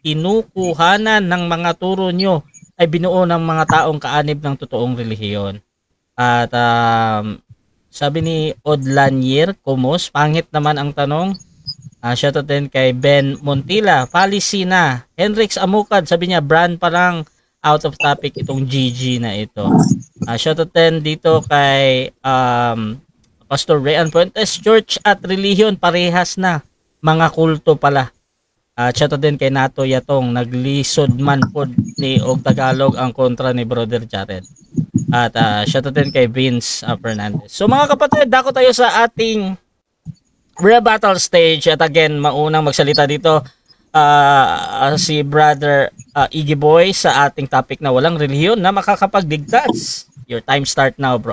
kinukuhanan ng mga turo nyo ay binuo ng mga taong kaanib ng totoong relihiyon. At sabi ni Odlanier Kumos, pangit naman ang tanong. Shoutout din kay Ben Montila. Policy na. Henrix Amukad, sabi niya brand pa lang. Out of topic itong GG na ito. Shoutout din dito kay Pastor Rayan Fuentes. Church at religion parehas na. Mga kulto pala. Shoutout din kay Nato Yatong. Naglisod man po ni Og Tagalog ang kontra ni Brother Jared. At shoutout din kay Vince Fernandez. So mga kapatid, dako tayo sa ating rebuttal stage. At again, maunang magsalita dito si Brother Iggy Boy sa ating topic na walang relihiyon na makakapagligtas. Your time start now, bro.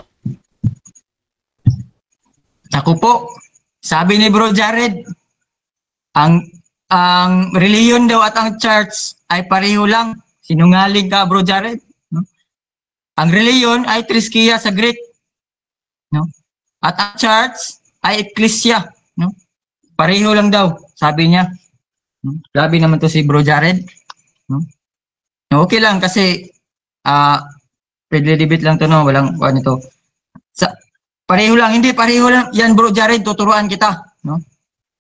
Ako po, sabi ni Bro Jared, ang relihiyon daw at ang church ay pareho lang. Sinungaling ka, Bro Jared. No? Ang relihiyon ay triskия sa Greek. No? At ang church ay ecclesia. No? Pareho lang daw, sabi niya. Grabe naman to si Bro Jared. Okay lang kasi pwede debate lang to, no? Walang ano to. Pareho lang, hindi pareho lang. Yan Bro Jared, tuturuan kita, no?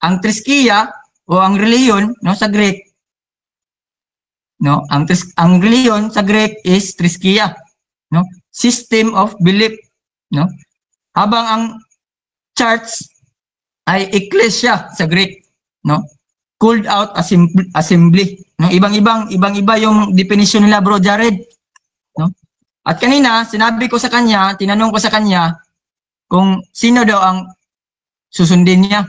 Ang triskия o ang relihiyon, no, sa Greek, no? Ang relihiyon sa Greek is triskия, no? System of belief, no? Habang ang church ay ecclesia sa Greek, no? Called out assembly. No, ibang-iba yung definition nila, Bro Jared. No? At kanina, tinanong ko sa kanya kung sino daw ang susundin niya.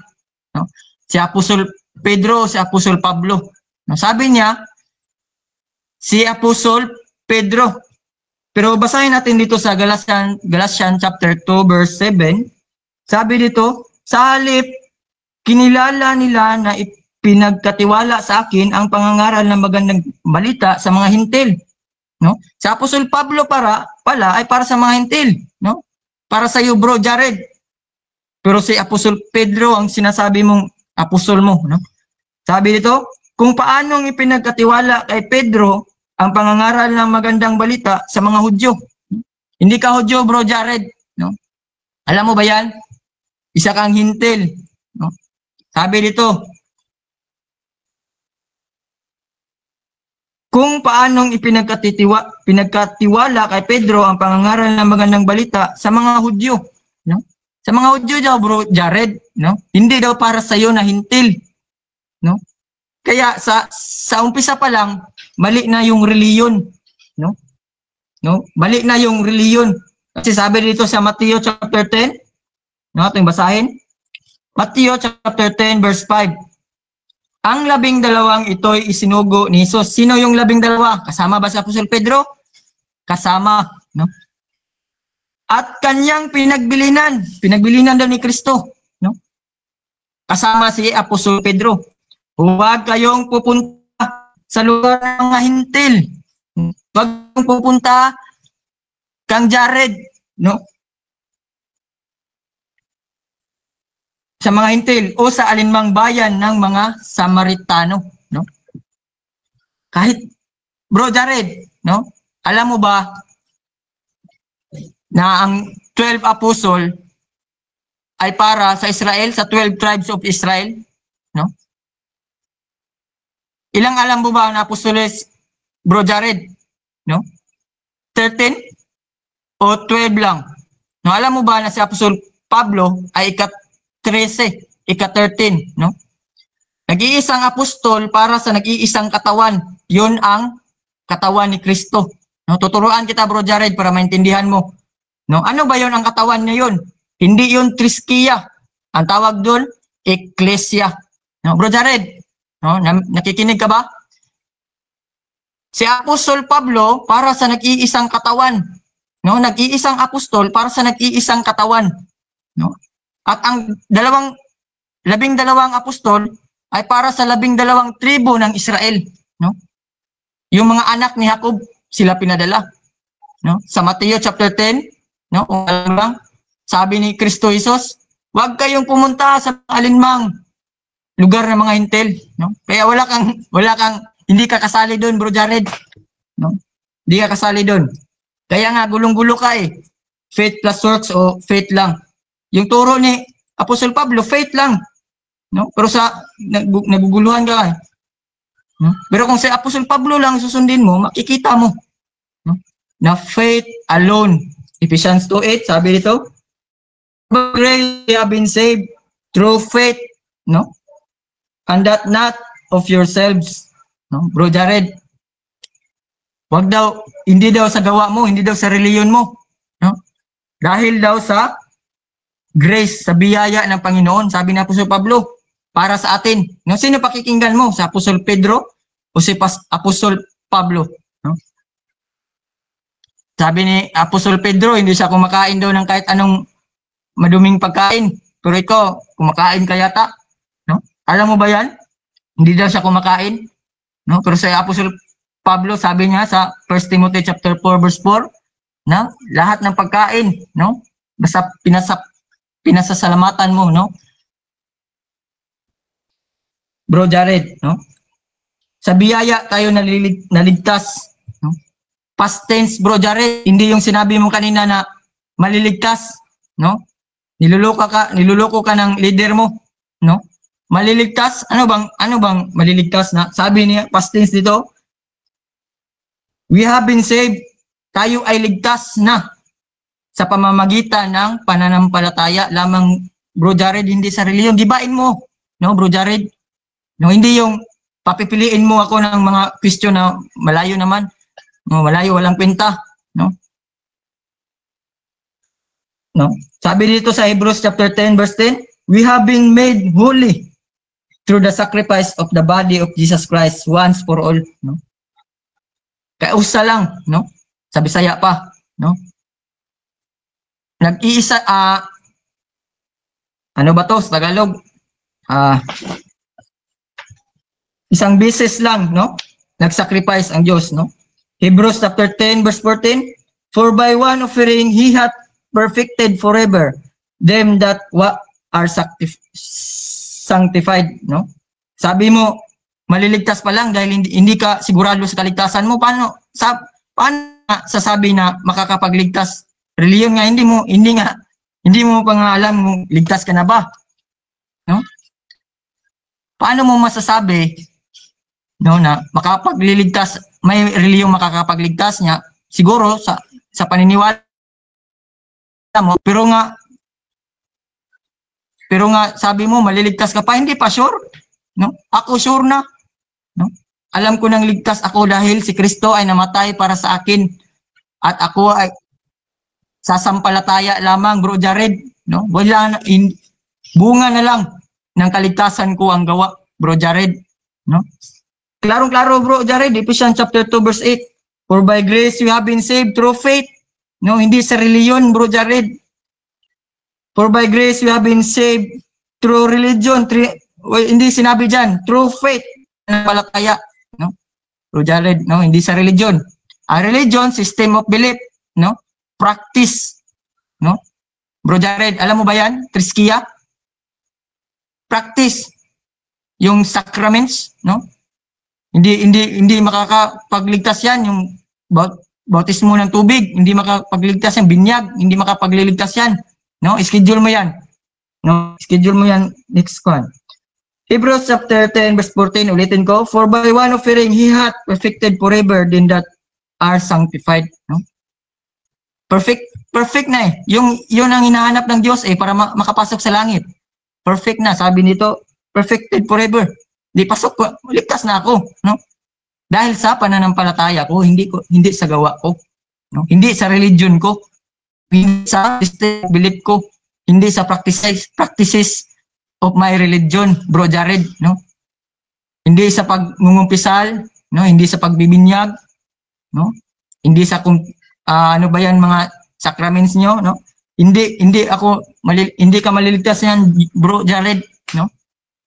No? Si Apostol Pedro, si Apostol Pablo. No, sabi niya, si Apostol Pedro. Pero basahin natin dito sa Galatians chapter 2 verse 7. Sabi dito, sa halip, kinilala nila na pinagkatiwala sa akin ang pangangaral ng magandang balita sa mga hintil. No? Si Apostol Pablo pala ay para sa mga hintil. No? Para sa iyo, Bro Jared. Pero si Apostol Pedro ang sinasabi mong apostol mo. No? Sabi dito, kung paanong ipinagkatiwala kay Pedro ang pangangaral ng magandang balita sa mga Hudyo. Hindi ka Hudyo, Bro Jared. No? Alam mo ba yan? Isa kang hintil. No? Sabi dito, kung paanong pinagkatiwala kay Pedro ang pangangaral ng magandang balita sa mga Hudyo. No? Sa mga Hudyo daw, Bro Jared, no? Hindi daw para sa iyo na hintil. No? Kaya sa umpisa pa lang, mali na yung reliyon. No? no? Balik na yung reliyon. Kasi sabi dito sa Mateo chapter 10, no, ito yung basahin. Mateo chapter 10 verse 5. Ang 12 ito'y isinugo ni Jesus. Sino yung 12? Kasama ba si Apostol Pedro? Kasama, no? At kanyang pinagbilinan daw ni Kristo, no? Kasama si Apostol Pedro. Huwag kayong pupunta sa lugar ng mga hintil. Huwag kayong pupunta kang Jared, no? Sa mga hintil o sa alinmang bayan ng mga Samaritano, no? Kahit Bro Jared, no? Alam mo ba na ang 12 apostle ay para sa Israel, sa 12 tribes of Israel, no? Ilang alam mo ba na apostoles, Bro Jared, no? 13 o 12 lang. No, alam mo ba na si Apostol Pablo ay ika-13, ika-13, no? Nag-iisang apostol para sa nag-iisang katawan. 'Yun ang katawan ni Kristo. No, tuturuan kita Bro Jared para maintindihan mo. No, ano ba 'yon ang katawan niya 'yon? Hindi 'yon triskia. Ang tawag doon, ecclesia. No, Bro Jared, no, nakikinig ka ba? Si Apostol Pablo para sa nag-iisang katawan. No, nag-iisang apostol para sa nag-iisang katawan. No? At ang 12 apostol ay para sa 12 tribo ng Israel, no? Yung mga anak ni Jacob, sila pinadala, no? Sa Mateo chapter 10, no? Kung alam lang, sabi ni Kristo Jesus, huwag kayong pumunta sa alinmang lugar ng mga hintil, no? Kaya wala kang hindi ka kasali doon, Bro Jared, no? Hindi ka kasali doon. Kaya nga gulong-gulo ka eh. Faith plus works o faith lang. Yung turo ni Apostol Pablo, faith lang, no? Pero sa naguguluhan ka eh. No? Pero kung si Apostol Pablo lang susundin mo, makikita mo, no? Na faith alone. Ephesians 2:8, sabi dito, by grace you have been saved through faith, no? And that not of yourselves, no? Bro Jared, wag daw, hindi daw sa gawa mo, hindi daw sa reliyon mo, no? Dahil daw sa grace, sa biyaya ng Panginoon, sabi ni Apostol Pablo, para sa atin. No? Sino pakikinggan mo? Sa Apostol Pedro o si Apostol Pablo? No? Sabi ni Apostol Pedro, hindi siya kumakain daw ng kahit anong maduming pagkain. Pero ikaw, kumakain ka yata. No? Alam mo ba yan? Hindi daw siya kumakain. No? Pero sa Apostol Pablo, sabi niya sa 1 Timothy chapter 4 verse 4, na lahat ng pagkain, no? Basta pinasasalamatan mo, no? Bro Jared, no? Sa biyaya tayo naligtas, no? Past tense, Bro Jared, hindi yung sinabi mo kanina na maliligtas, no? Niluloko ka ng leader mo, no? Maliligtas, ano bang maliligtas na? Sabi niya, past tense dito, we have been saved, tayo ay ligtas na sa pamamagitan ng pananampalataya lamang, Bro Jared, hindi sa reliyon. Gibain mo, no, Bro Jared? No, hindi yung papipiliin mo ako ng mga question na malayo naman. No, malayo, walang kwenta, no? No? Sabi dito sa Hebrews chapter 10 verse 10, we have been made holy through the sacrifice of the body of Jesus Christ once for all, no? Kausa lang, no? Sa Bisaya pa, no? Nag-iisa, ano ba to sa Tagalog? Isang beses lang, no? Nag-sacrifice ang Diyos, no? Hebrews chapter 10 verse 14, for by one offering he hath perfected forever them that are sanctified, no? Sabi mo, maliligtas pa lang dahil hindi ka sigurado sa kaligtasan mo. Paano sasabi na makakapagligtas? Reliyon nga, hindi mo pa nga alam kung ligtas ka na ba, no? Paano mo masasabi, no, na makapagliligtas, may reliyong makakapagligtas niya? Siguro sa paniniwala mo, pero nga sabi mo maliligtas ka pa, hindi pa sure, no? Ako sure na, no? Alam ko nang ligtas ako dahil si Kristo ay namatay para sa akin at ako ay sasampalataya lamang, Bro Jared, no? Wala na, bunga na lang ng kaligtasan ko ang gawa, Bro Jared, no? Klarong-klaro, Bro Jared, Ephesians chapter 2 verse 8. For by grace you have been saved through faith. No, hindi sa reliyon, Bro Jared. For by grace you have been saved through religion. Hindi sinabi diyan, through faith, palataya, no? Bro Jared, no, hindi sa religion. Ang religion, system of belief, no? Practice, no? Bro Jared, alam mo ba yan? Triskia? Practice. Yung sacraments, no? Hindi makakapagligtas yan yung bautismo ng tubig, hindi makapagligtas yan binyag, hindi makapagliligtas yan, no? Schedule mo yan, no? Schedule mo yan next one. Hebrews chapter 10 verse 14, ulitin ko, for by one offering he hath perfected forever them that are sanctified, no? Perfect na eh. Yun ang hinahanap ng Diyos eh para makapasok sa langit. Perfect na, sabi nito, perfected forever. Di pasok ko, ligtas na ako, no? Dahil sa pananampalataya ko, hindi sa gawa ko, no? Hindi sa religion ko, hindi sa belief ko, hindi sa practices of my religion, Bro Jared, no? Hindi sa pagngungumpisal, no? Hindi sa pagbibinyag, no? Hindi sa ano ba yan mga sacraments nyo, no? Hindi ka maliligtas yan, Bro Jared, no?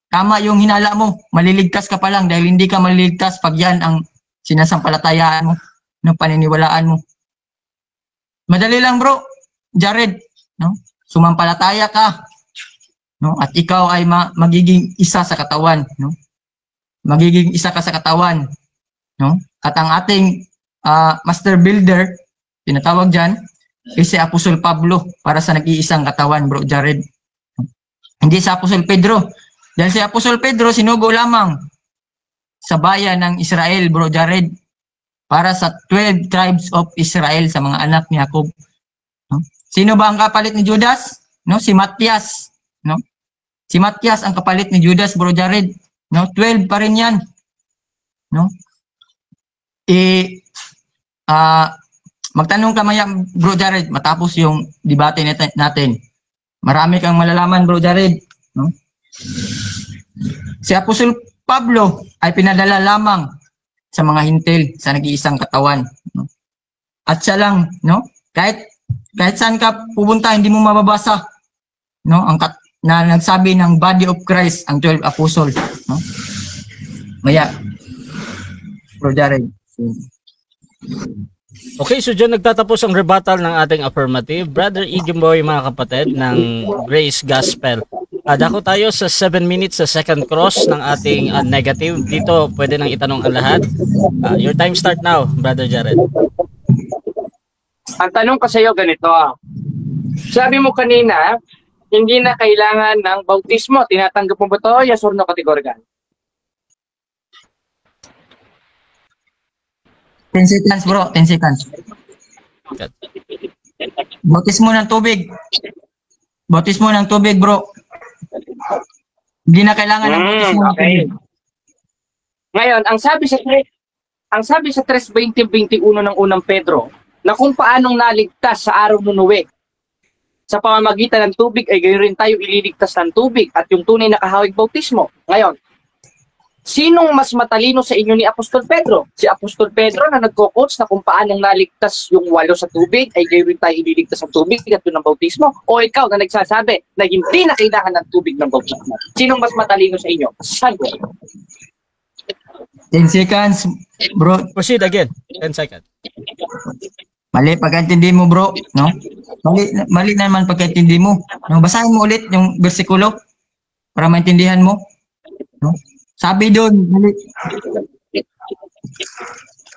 Tama yung hinala mo, maliligtas ka pa lang dahil hindi ka maliligtas pag yan ang sinasampalatayaan mo, ng paniniwalaan mo. Madali lang, Bro Jared, no? Sumampalataya ka, no? At ikaw ay magiging isa sa katawan, no? Magiging isa ka sa katawan, no? At ang ating master builder, tinatawag diyan, si Apostol Pablo para sa nag-iisang katawan, Bro Jared. Hindi sa Apostol Pedro. Dahil si Apostol Pedro sinugo lamang sa bayan ng Israel, Bro Jared, para sa 12 tribes of Israel, sa mga anak ni Jacob. No? Sino ba ang kapalit ni Judas? No, si Matias, no? Si Matias ang kapalit ni Judas, Bro Jared. No, 12 pa rin 'yan. No? Magtanong ka maya, Bro Jared, matapos yung debate natin. Marami kang malalaman, Bro Jared, no? Si Apostol Pablo ay pinadala lamang sa mga hintil sa nag-iisang katawan, no? At siya lang, no? Kahit saan ka pupunta, hindi mo mababasa, no? Na nagsabi ng body of Christ ang 12 apostle, no? Maya, Bro Jared.
Okay, so dyan nagtatapos ang rebuttal ng ating affirmative. Brother Igimboy, mga kapatid, ng Grace Gospel. Dako tayo sa 7 minutes sa second cross ng ating negative. Dito pwede nang itanong ang lahat. Your time start now, Brother Jared.
Ang tanong ko sa iyo ganito. Sabi mo kanina, hindi na kailangan ng bautismo. Tinatanggap mo ba ito? Yes or no kategorical?
10 seconds, bro. 10 seconds. Bautismo ng tubig. Bautismo ng tubig, bro. Hindi na kailangan ng bautismo ng tubig.
Ngayon, ang sabi sa 3:20-21 ng unang Pedro, na kung paanong naligtas sa araw ng Noe, sa pamamagitan ng tubig ay gayon rin tayo ililigtas ng tubig at yung tunay na kahawig bautismo. Ngayon, sinong mas matalino sa inyo ni Apostol Pedro? Si Apostol Pedro na nagko-coach na kung paanong naligtas yung 8 sa tubig ay gayon rin tayo ililigtas ng tubig at yun ng bautismo? O ikaw na nagsasabi na hindi na kailangan ng tubig ng bautismo? Sinong mas matalino sa inyo? Sabi.
10 seconds, bro.
Proceed again. 10 seconds.
Mali pagkaintindi mo, bro, no? Mali naman pagkaintindi mo. No, basahin mo ulit yung bersikulo para maintindihan mo, no? Sabi doon, mali.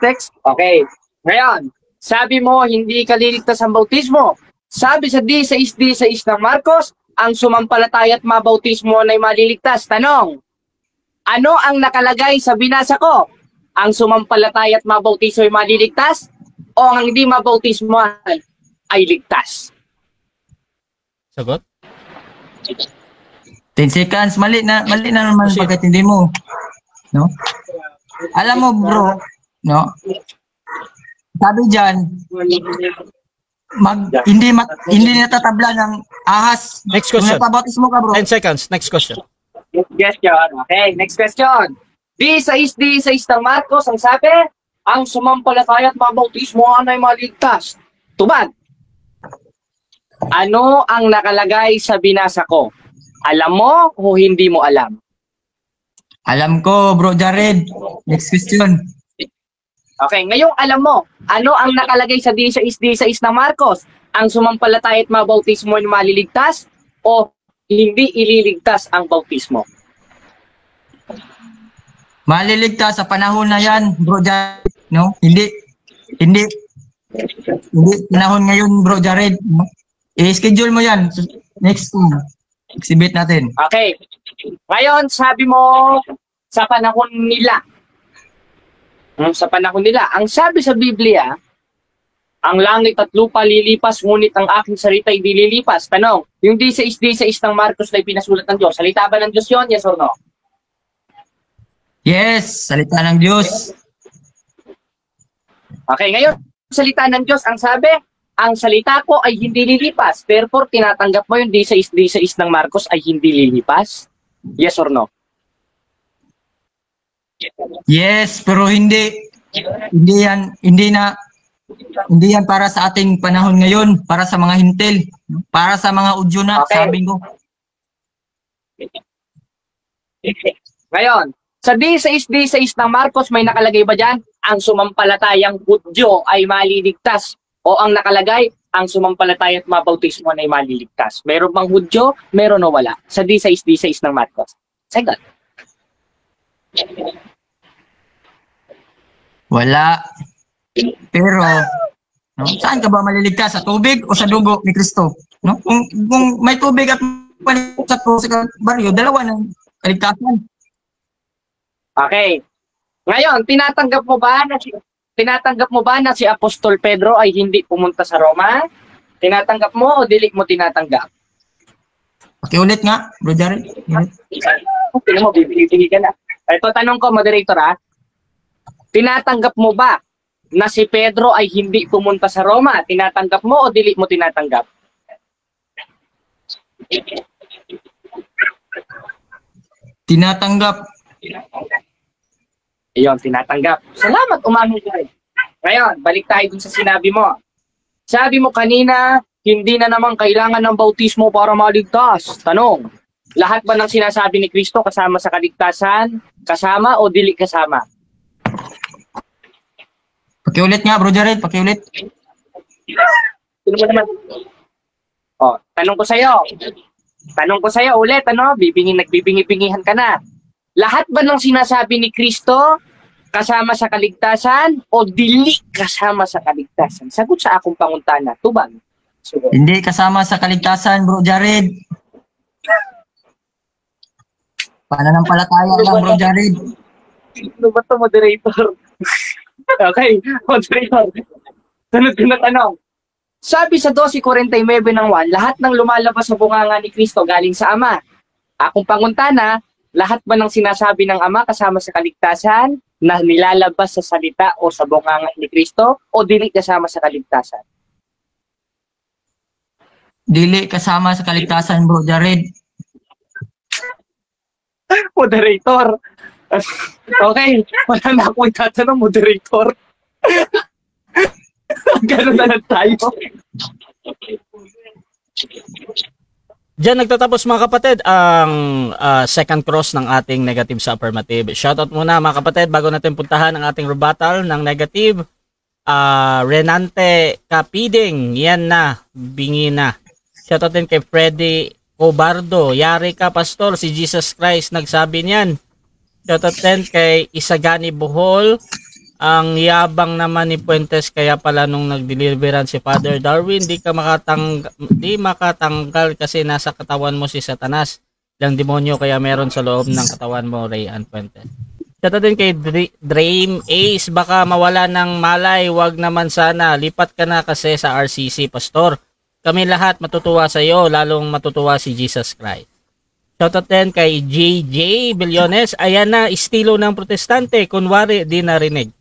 Text. Okay. Ngayon, sabi mo hindi ka liligtas ang bautismo. Sabi sa 16:16 ng Marcos, ang sumampalataya at mabautismo ay maliligtas. Tanong, ano ang nakalagay sa binasa ko? Ang sumampalataya at mabautismo ay maliligtas? O ang hindi mabautismo ay ligtas?
Sagot?
10 seconds, mali na naman pagkaintindi mo, no? Alam mo, bro, no? sabi diyan, hindi natatabla ng ahas.
Next
Kung
question.
nagpabautismo ka, bro.
10 seconds. Next question.
Next question. Okay, next question. D6 ng Marcos, ang sabi, ang sumampalataya at mabautismo ay maligtas. Tubad. Ano ang nakalagay sa binasa ko? Alam mo o hindi mo alam?
Alam ko, bro Jared. Next question.
Okay, ngayong alam mo, ano ang nakalagay sa D6 ng Marcos? Ang sumampalataya at mabautismo ay maliligtas o hindi ililigtas ang bautismo?
Maliligtas sa panahon na yan, bro Jared. No? Hindi panahon ngayon, bro Jared. No? I-schedule mo yan. Next exhibit natin.
Okay. Ngayon, sabi mo, sa panahon nila. Sa panahon nila. Ang sabi sa Biblia, ang langit at lupa lilipas, ngunit ang aking salita ay di lilipas. Tanong, yung D6 ng Marcos na pinasulat ng Diyos, salita ba ng Diyos yun? Yes or no?
Yes, salita ng Diyos.
Okay, ngayon, salita ng Diyos, ang sabi, ang salita ko ay hindi lilipas. Therefore, tinatanggap mo yung D6 ng Marcos ay hindi lilipas? Yes or no?
Yes, pero hindi yan para sa ating panahon ngayon, para sa mga hintil, para sa mga udyo na,
Okay.
sabi ko.
Ngayon, sa D6 ng Marcos, may nakalagay ba dyan? Ang sumampalatayang Hudyo ay maliligtas. O ang nakalagay, ang sumampalataya at mabautismo ay maliligtas. Meron bang Hudyo? Meron o wala? Sa D6 ng Marcos. Second.
Wala. Pero, no, saan ka ba maliligtas? Sa tubig o sa dugo ni Kristo? No? Kung may tubig at sa baryo, dalawa ng kaligtasan.
Okay. Ngayon, tinatanggap mo ba na si Apostol Pedro ay hindi pumunta sa Roma? Tinatanggap mo o dili mo tinatanggap?
Pakiulit nga, bro Jared.
Okay mo, bibili ka na. Ito tanong ko, moderator ha. Tinatanggap mo ba na si Pedro ay hindi pumunta sa Roma? Tinatanggap mo o dili mo tinatanggap?
Tinatanggap.
Iyon, tinatanggap. Salamat, umamin ka rin. Ngayon, balik tayo dun sa sinabi mo. Sabi mo kanina, hindi na naman kailangan ng bautismo para maligtas. Tanong, lahat ba ng sinasabi ni Kristo kasama sa kaligtasan? Kasama o dili kasama?
Pakiulit nga, bro Jared. Pakiulit.
Sino mo naman? O, tanong ko sa'yo ulit, ano? Nagbibingi-bingihan ka na. Lahat ba ng sinasabi ni Kristo kasama sa kaligtasan o dili kasama sa kaligtasan? Sagot sa akong panguntana, tubag. So,
Hindi kasama sa kaligtasan, bro Jared. Pananampalataya lang, bro Jared.
ano ba ito, moderator? Okay, moderator. Sunod ko na tanong. Sabi sa 12:49 ng 1, lahat ng lumalabas sa bunganga ni Kristo galing sa Ama. Akong panguntana, lahat ba ng sinasabi ng Ama kasama sa kaligtasan na nilalabas sa salita o sa bunganga ni Kristo o dili kasama sa kaligtasan?
Dili kasama sa kaligtasan, bro Jared.
Moderator. Okay, wala na akong itatanong, moderator. Ganun na lang tayo.
Diyan nagtatapos mga kapatid ang second cross ng ating negative sa affirmative. Shoutout muna mga kapatid bago natin puntahan ang ating rebuttal ng negative. Renante Capiding, yan na, bingi na. Shoutout din kay Freddy Cobardo, yari ka pastor, si Jesus Christ nagsabi niyan. Shoutout din kay Isagani Bohol, ang yabang naman ni Puentes kaya pala nung nagdeliveran si Father Darwin, di makatanggal kasi nasa katawan mo si Satanas. Lang demonyo kaya meron sa loob ng katawan mo, Ray Ann Puentes. Shoutout din kay Dream Ace, baka mawala ng malay, wag naman sana, lipat ka na kasi sa RCC pastor. Kami lahat matutuwa sa iyo, lalong matutuwa si Jesus Christ. Shoutout din kay JJ Billones, ayan na, estilo ng protestante, kunwari di narinig.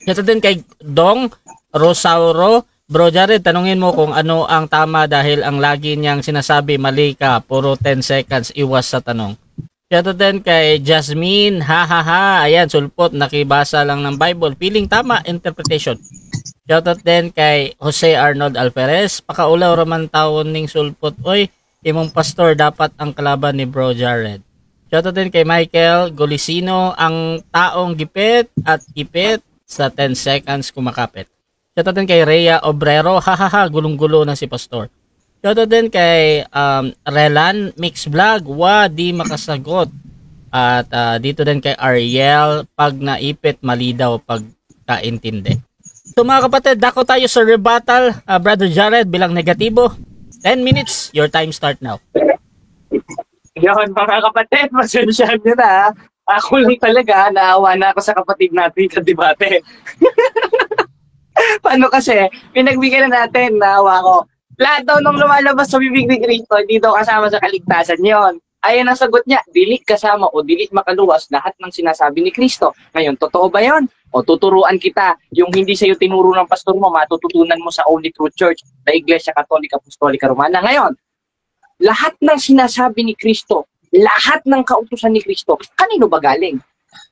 Shoutout din kay Dong Rosauro. Bro Jared, tanungin mo kung ano ang tama dahil ang lagi niyang sinasabi mali ka. Puro 10 seconds, iwas sa tanong. Shoutout din kay Jasmine, ha ha ha. Ayan, sulpot, nakibasa lang ng Bible. Feeling tama, interpretation. Shoutout din kay Jose Arnold Alferez. Pakaulaw raman taon ning sulpot. Oy, imong pastor dapat ang kalaban ni Bro Jared. Shoutout din kay Michael Golisino, ang taong gipit at ipit sa 10 seconds kumakapit. Shoutout din kay Rhea Obrero, hahaha, gulong-gulo na si pastor. Shoutout din kay Relan Mix Vlog, di makasagot. At dito din kay Ariel, pag naipit, mali daw pag kaintindi. So mga kapatid, dako tayo sa rebuttal. Brother Jared, bilang negatibo. 10 minutes, your time start now.
Yun, mga kapatid, pasensyahan nyo na. Ako lang talaga, naawa na ako sa kapatid natin sa debate. Paano kasi, pinagbigyan na natin, naawa ko. Lahat daw nung lumalabas sa bibig ni Cristo, hindi daw kasama sa kaligtasan yon. Ayan ang sagot niya, dilit kasama o dilit makaluwas lahat ng sinasabi ni Cristo. Ngayon, totoo ba yon? O tuturuan kita, yung hindi sa'yo tinuro ng pastor mo, matututunan mo sa Only True Church, na Iglesia Katolika Apostolika Romana. Ngayon, lahat ng sinasabi ni Cristo, lahat ng kautusan ni Cristo, kanino ba galing?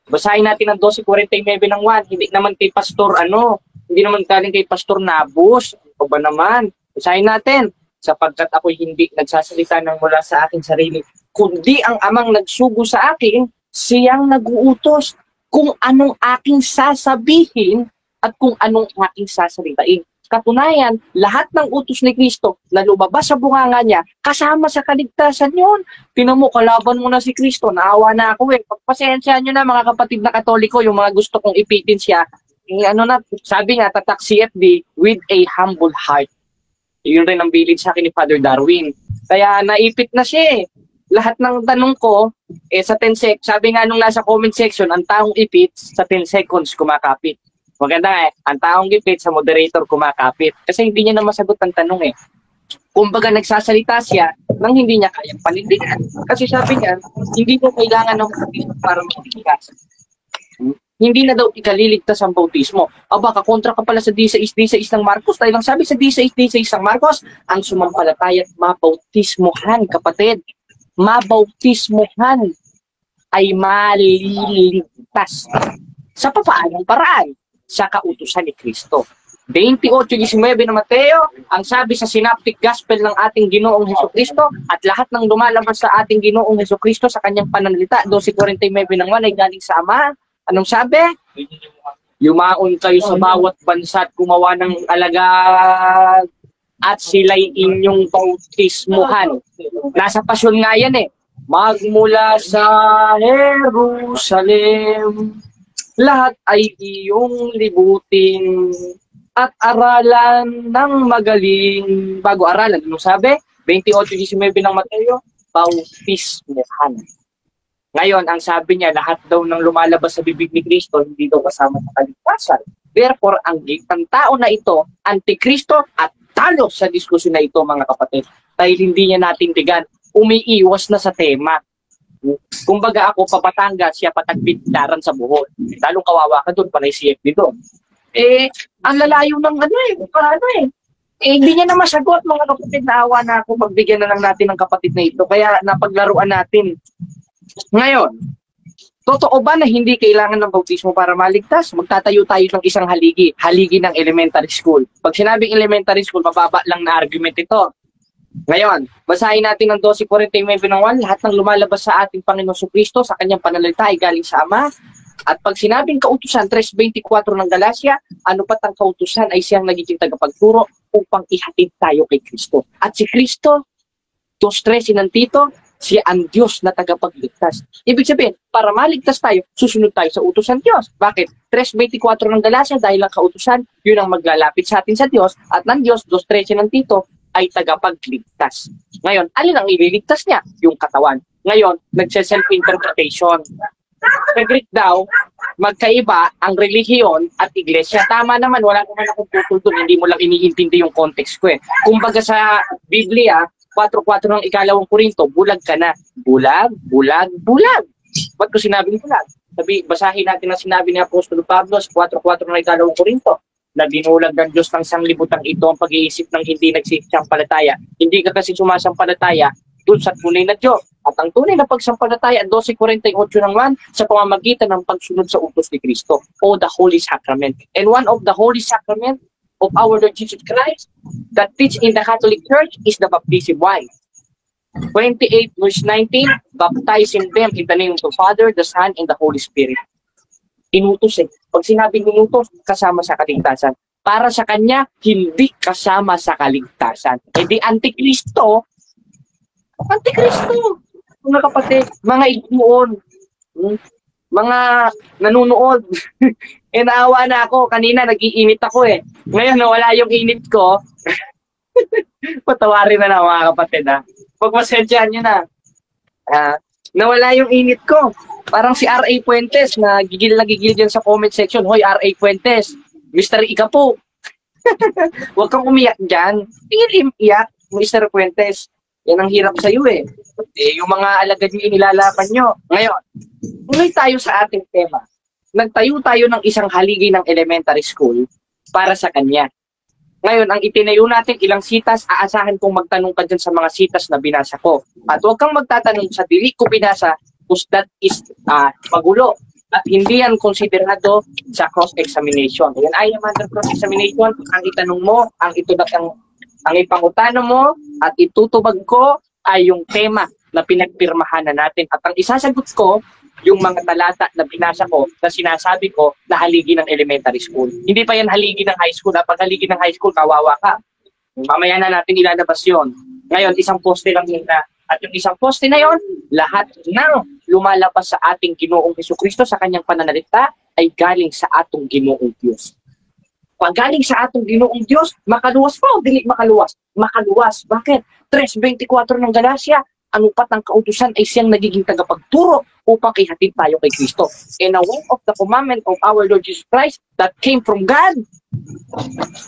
Basahin natin ang 12:49 ng 1, hindi naman kay pastor hindi naman galing kay pastor Nabus, o ba naman? Basahin natin, sapagkat ako'y hindi nagsasalita ng mula sa aking sarili, kundi ang amang nagsugo sa akin, siyang nag-uutos kung anong aking sasabihin at kung anong aking sasalitain. Katunayan, lahat ng utos ni Cristo na lumabas sa bunganga niya, kasama sa kaligtasan yun. Tinan mo, kalaban mo na si Cristo, naawa na ako eh. Pagpasensyahan nyo na mga kapatid na Katoliko, yung mga gusto kong ipitin siya, sabi nga, tatak CFD with a humble heart. Yun rin ang bilid sa akin ni Father Darwin. Kaya naipit na siya eh. Lahat ng tanong ko, sa 10 seconds, sabi nga nung nasa comment section, ang taong ipit sa 10 seconds kumakapit. Maganda ang taong ipit sa moderator kumakapit. Kasi hindi niya na masagot ang tanong eh. Kumbaga nagsasalita siya nang hindi niya kayang panindigan. Kasi sabi niya, hindi mo kailangan ng bautismo para maligtas. Hindi na daw ikaliligtas ang bautismo. Aba, kakontra ka pala sa D6 ng Marcos. Dahil lang sabi sa D6 ng Marcos, ang sumampalataya at mabautismohan, kapatid. Mabautismohan ay maliligtas. Sa papaanong paraan? Sa kautusan ni Cristo. 28:19 ng Mateo, ang sabi sa synoptic gospel ng ating Ginoong Hesukristo at lahat ng lumalabas sa ating Ginoong Hesukristo sa kanyang pananalita, 12:49 ng 1 ay galing sa Ama. Anong sabi? Yumaon kayo sa bawat bansa at gumawa ng alagad at sila'y inyong bautismuhan. Nasa pasyon nga yan eh. Magmula sa Jerusalem, lahat ay iyong libutin at aralan ng magaling. Bago aralan, anong sabi? 28:19 ng Mateo, bautismuhan. Ngayon, ang sabi niya, lahat daw ng lumalabas sa bibig ni Cristo, hindi daw kasama sa kaligtasan. Therefore, ang tao na ito, antikristo at talo sa diskusyon na ito, mga kapatid. Dahil hindi niya natindigan, umiiwas na sa tema. Kumbaga ako, papatangga, siya patagbitdaran sa buhol. Talong kawawa ka doon, panay CFD doon. Ang lalayo ng hindi niya na masagot, mga kapatid, naawa na ako, magbigyan na lang natin ng kapatid na ito. Kaya napaglaruan natin. Ngayon, totoo ba na hindi kailangan ng bautismo para maligtas? Magtatayo tayo ng isang haligi ng elementary school. Pag sinabing elementary school, mababa lang na argument ito. Ngayon, basahin natin ang 12:49 ng 1, lahat ng lumalabas sa ating Panginoong Jesucristo sa kanyang pananalita ay galing sa Ama. At pag sinabing kautusan, 3:24 ng Galacia, ano pat ang kautusan ay siyang nagiging tagapagturo upang ihatid tayo kay Kristo. At si Kristo, 2:3 sinantito, siya ang Diyos na tagapagligtas. Ibig sabihin, para maligtas tayo, susunod tayo sa utusan Diyos. Bakit? 3:24 ng Galacia, dahil ang kautusan, yun ang maglalapit sa atin sa Diyos, at ng Diyos, 2:13 ng Tito, ay tagapagligtas. Ngayon, alin ang ililigtas niya? Yung katawan. Ngayon, nagse-self-interpretation. Sa Greek daw, magkaiba ang relihiyon at iglesia. Tama naman, wala naman akong putol doon, hindi mo lang iniintindi yung context ko eh. Kumbaga sa Biblia, 4:4 ng 2 Korinto, bulag ka na. Bulag, bulag, bulag. Ba't ko sinabing bulag? Basahin natin ang sinabi ni Apostol Pablo sa 4:4 ng 2 Korinto. na binulag ng Diyos ng sanglibutan ito ang pag-iisip ng hindi nagsisampalataya. Hindi ka kasi sumasampalataya dun sa tunay na Diyos. At ang tunay na pagsampalataya, 12:48 ng 1, sa pamamagitan ng pagsunod sa utos ni Kristo o the Holy Sacrament. And one of the Holy Sacrament of our Lord Jesus Christ that teach in the Catholic Church is the baptism. Why? 28 verse 19, baptizing them in the name of the Father, the Son, and the Holy Spirit. Inutos eh. Pag sinabing inutos, kasama sa kaligtasan. Para sa kanya, hindi kasama sa kaligtasan. E di Antikristo, mga kapatid, mga ignoon, mga nanunood. E naawa na ako, kanina nag-iinit ako eh. Ngayon nawala yung init ko. Patawarin na lang mga kapatid ha. Pagpasensyahan nyo na. Nawala yung init ko. Parang si R.A. Fuentes na gigil dyan sa comment section. Hoy, R.A. Fuentes, Mr. Ika po. Huwag kang umiyak dyan. Tingin iyak, Mr. Fuentes. Yan ang hirap sa'yo eh. Yung mga alagad nyo inilalaban nyo. Ngayon, tuloy tayo sa ating tema. Nagtayo tayo ng isang haligi ng elementary school para sa kanya. Ngayon, ang itinayo natin ilang sitas, aasahan kong magtanong ka dyan sa mga sitas na binasa ko. At huwag kang magtatanong sa dili ko binasa, because that is magulo. At hindi yan konsiderado sa cross-examination. Yan ay naman ng cross-examination. Ang itanong mo, ang ipangutano mo, at itutubag ko ay yung tema na pinagpirmahan na natin. At ang isasagot ko, yung mga talata na binasa ko, na sinasabi ko na haligi ng elementary school. Hindi pa yan haligi ng high school. Pag haligi ng high school, kawawa ka. Mamaya na natin ilalabas yun. Ngayon, isang poste lang yun na. At yung isang poste na yon, lahat ng lumalabas sa ating Ginoong Jesucristo sa kanyang pananalita ay galing sa atong Ginoong Diyos. Pag galing sa atong Ginoong Diyos, makaluwas pa o dili makaluwas? Makaluwas. Bakit? 3:24 ng Galacia, ang upat ng kautusan ay siyang nagiging tagapagturo upang ihatid tayo kay Kristo. And a one of the commandment of our Lord Jesus Christ that came from God,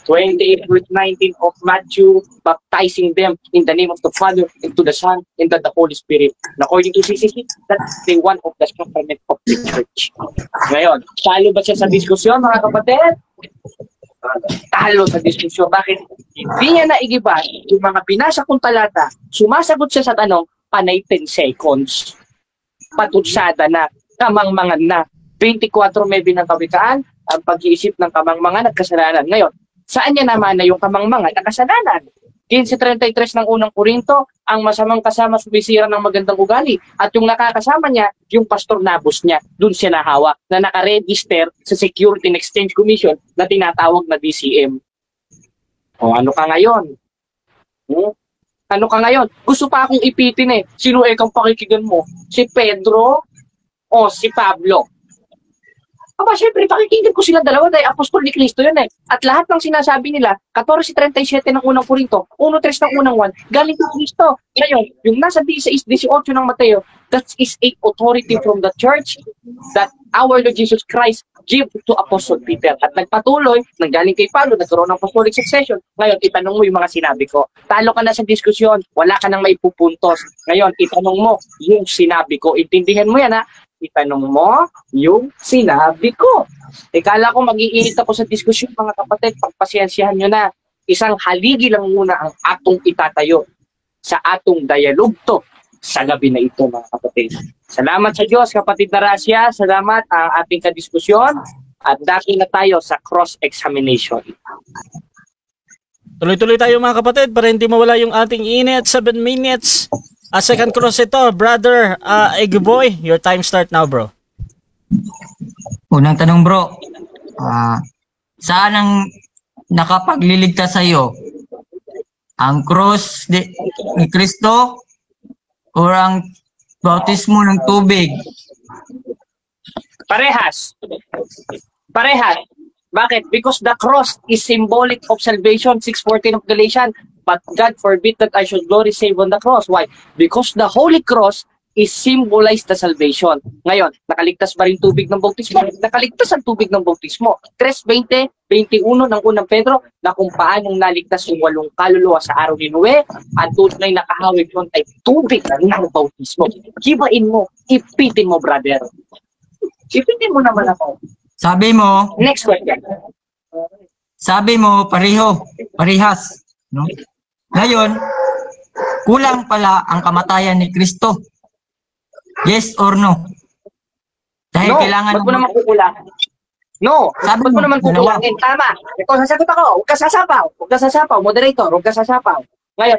28 verse 19 of Matthew, baptizing them in the name of the Father, and to the Son, and to the Holy Spirit. And according to CCC, that's the one of the sacrament of the Church. Ngayon, talo ba siya sa diskusyon, mga kapatid? Talo sa diskusyon. Bakit? Hindi niya naigiba yung mga binasa kong talata, sumasagot siya sa tanong, panay 10 seconds. Patutsada na, kamangmangan na. 24:9 ng Kawikaan, ang pag-iisip ng kamangmangan at kasalanan. Ngayon, saan niya naman na yung kamangmangan at kasalanan? 15:33 ng unang Korinto, ang masamang kasama sumisira ng magandang ugali. At yung nakakasama niya, yung pastor nabos niya, dun siya nahawa, na nakaregister sa Security and Exchange Commission na tinatawag na DCM. O ano ka ngayon? Ano ka ngayon? Gusto pa akong ipitin eh. Sino kang pakikigan mo? Si Pedro o si Pablo? Aba, syempre, pakikinggan ko sila dalawa dahil apostol ni Kristo yun eh. At lahat ng sinasabi nila, 14:37 ng unang Korinto, 1:3 ng unang 1, galing kay Kristo. Ngayon, yung nasa 16:18 ng Mateo, that is a authority from the church that our Lord Jesus Christ give to Apostle Peter. At nagpatuloy, nanggaling kay Pablo, nagkaroon ng apostolic succession. Ngayon, itanong mo yung mga sinabi ko. Talo ka na sa diskusyon, wala ka nang maipupuntos. Ngayon, itanong mo yung sinabi ko. Intindihan mo yan ha. Itanong mo yung sinabi ko. Kala ko mag-iinit ako sa diskusyon, mga kapatid. Pagpasensyahan nyo na. Isang haligi lang muna ang atong itatayo sa atong dialogto sa gabi na ito, mga kapatid. Salamat sa Diyos, kapatid Narasya. Salamat ang ating kadiskusyon. At dati na tayo sa cross-examination.
Tuloy-tuloy tayo mga kapatid para hindi mawala yung ating init. 7 minutes. Second cross ito, brother Egboy. Your time start now, bro.
Unang tanong, bro. Saan ang nakapagliligtas sa iyo? Ang cross ni Kristo o ang bautismo ng tubig?
Parehas. Parehas. Bakit? Because the cross is symbolic of salvation, 6:14 of Galatians. But God forbid that I should glory save on the cross. Why? Because the Holy Cross is symbolized the salvation. Ngayon, nakaligtas ba rin tubig ng bautismo? Nakaligtas ang tubig ng bautismo. 3:20-21 ng unang Pedro na kung paanong naligtas yung 8 kaluluwa sa araw ni Noe at tunay nakahawig yun ay tubig ng bautismo. Gibain mo, ipitin mo, brother. Ipitin mo naman ako.
Sabi mo,
Next question.
Sabi mo pareho, parehas, no? Ngayon, kulang pala ang kamatayan ni Kristo. Yes or no? Dahil
No,
kailangan
ba't mo naman kukulangan? No,
Sabi
ba't mo
mo,
naman
dalawa.
kukulangin? Tama. Ikaw, sasagot ako. Huwag ka sasapaw. Huwag ka sasapaw. Moderator, huwag ka sasapaw. Ngayon,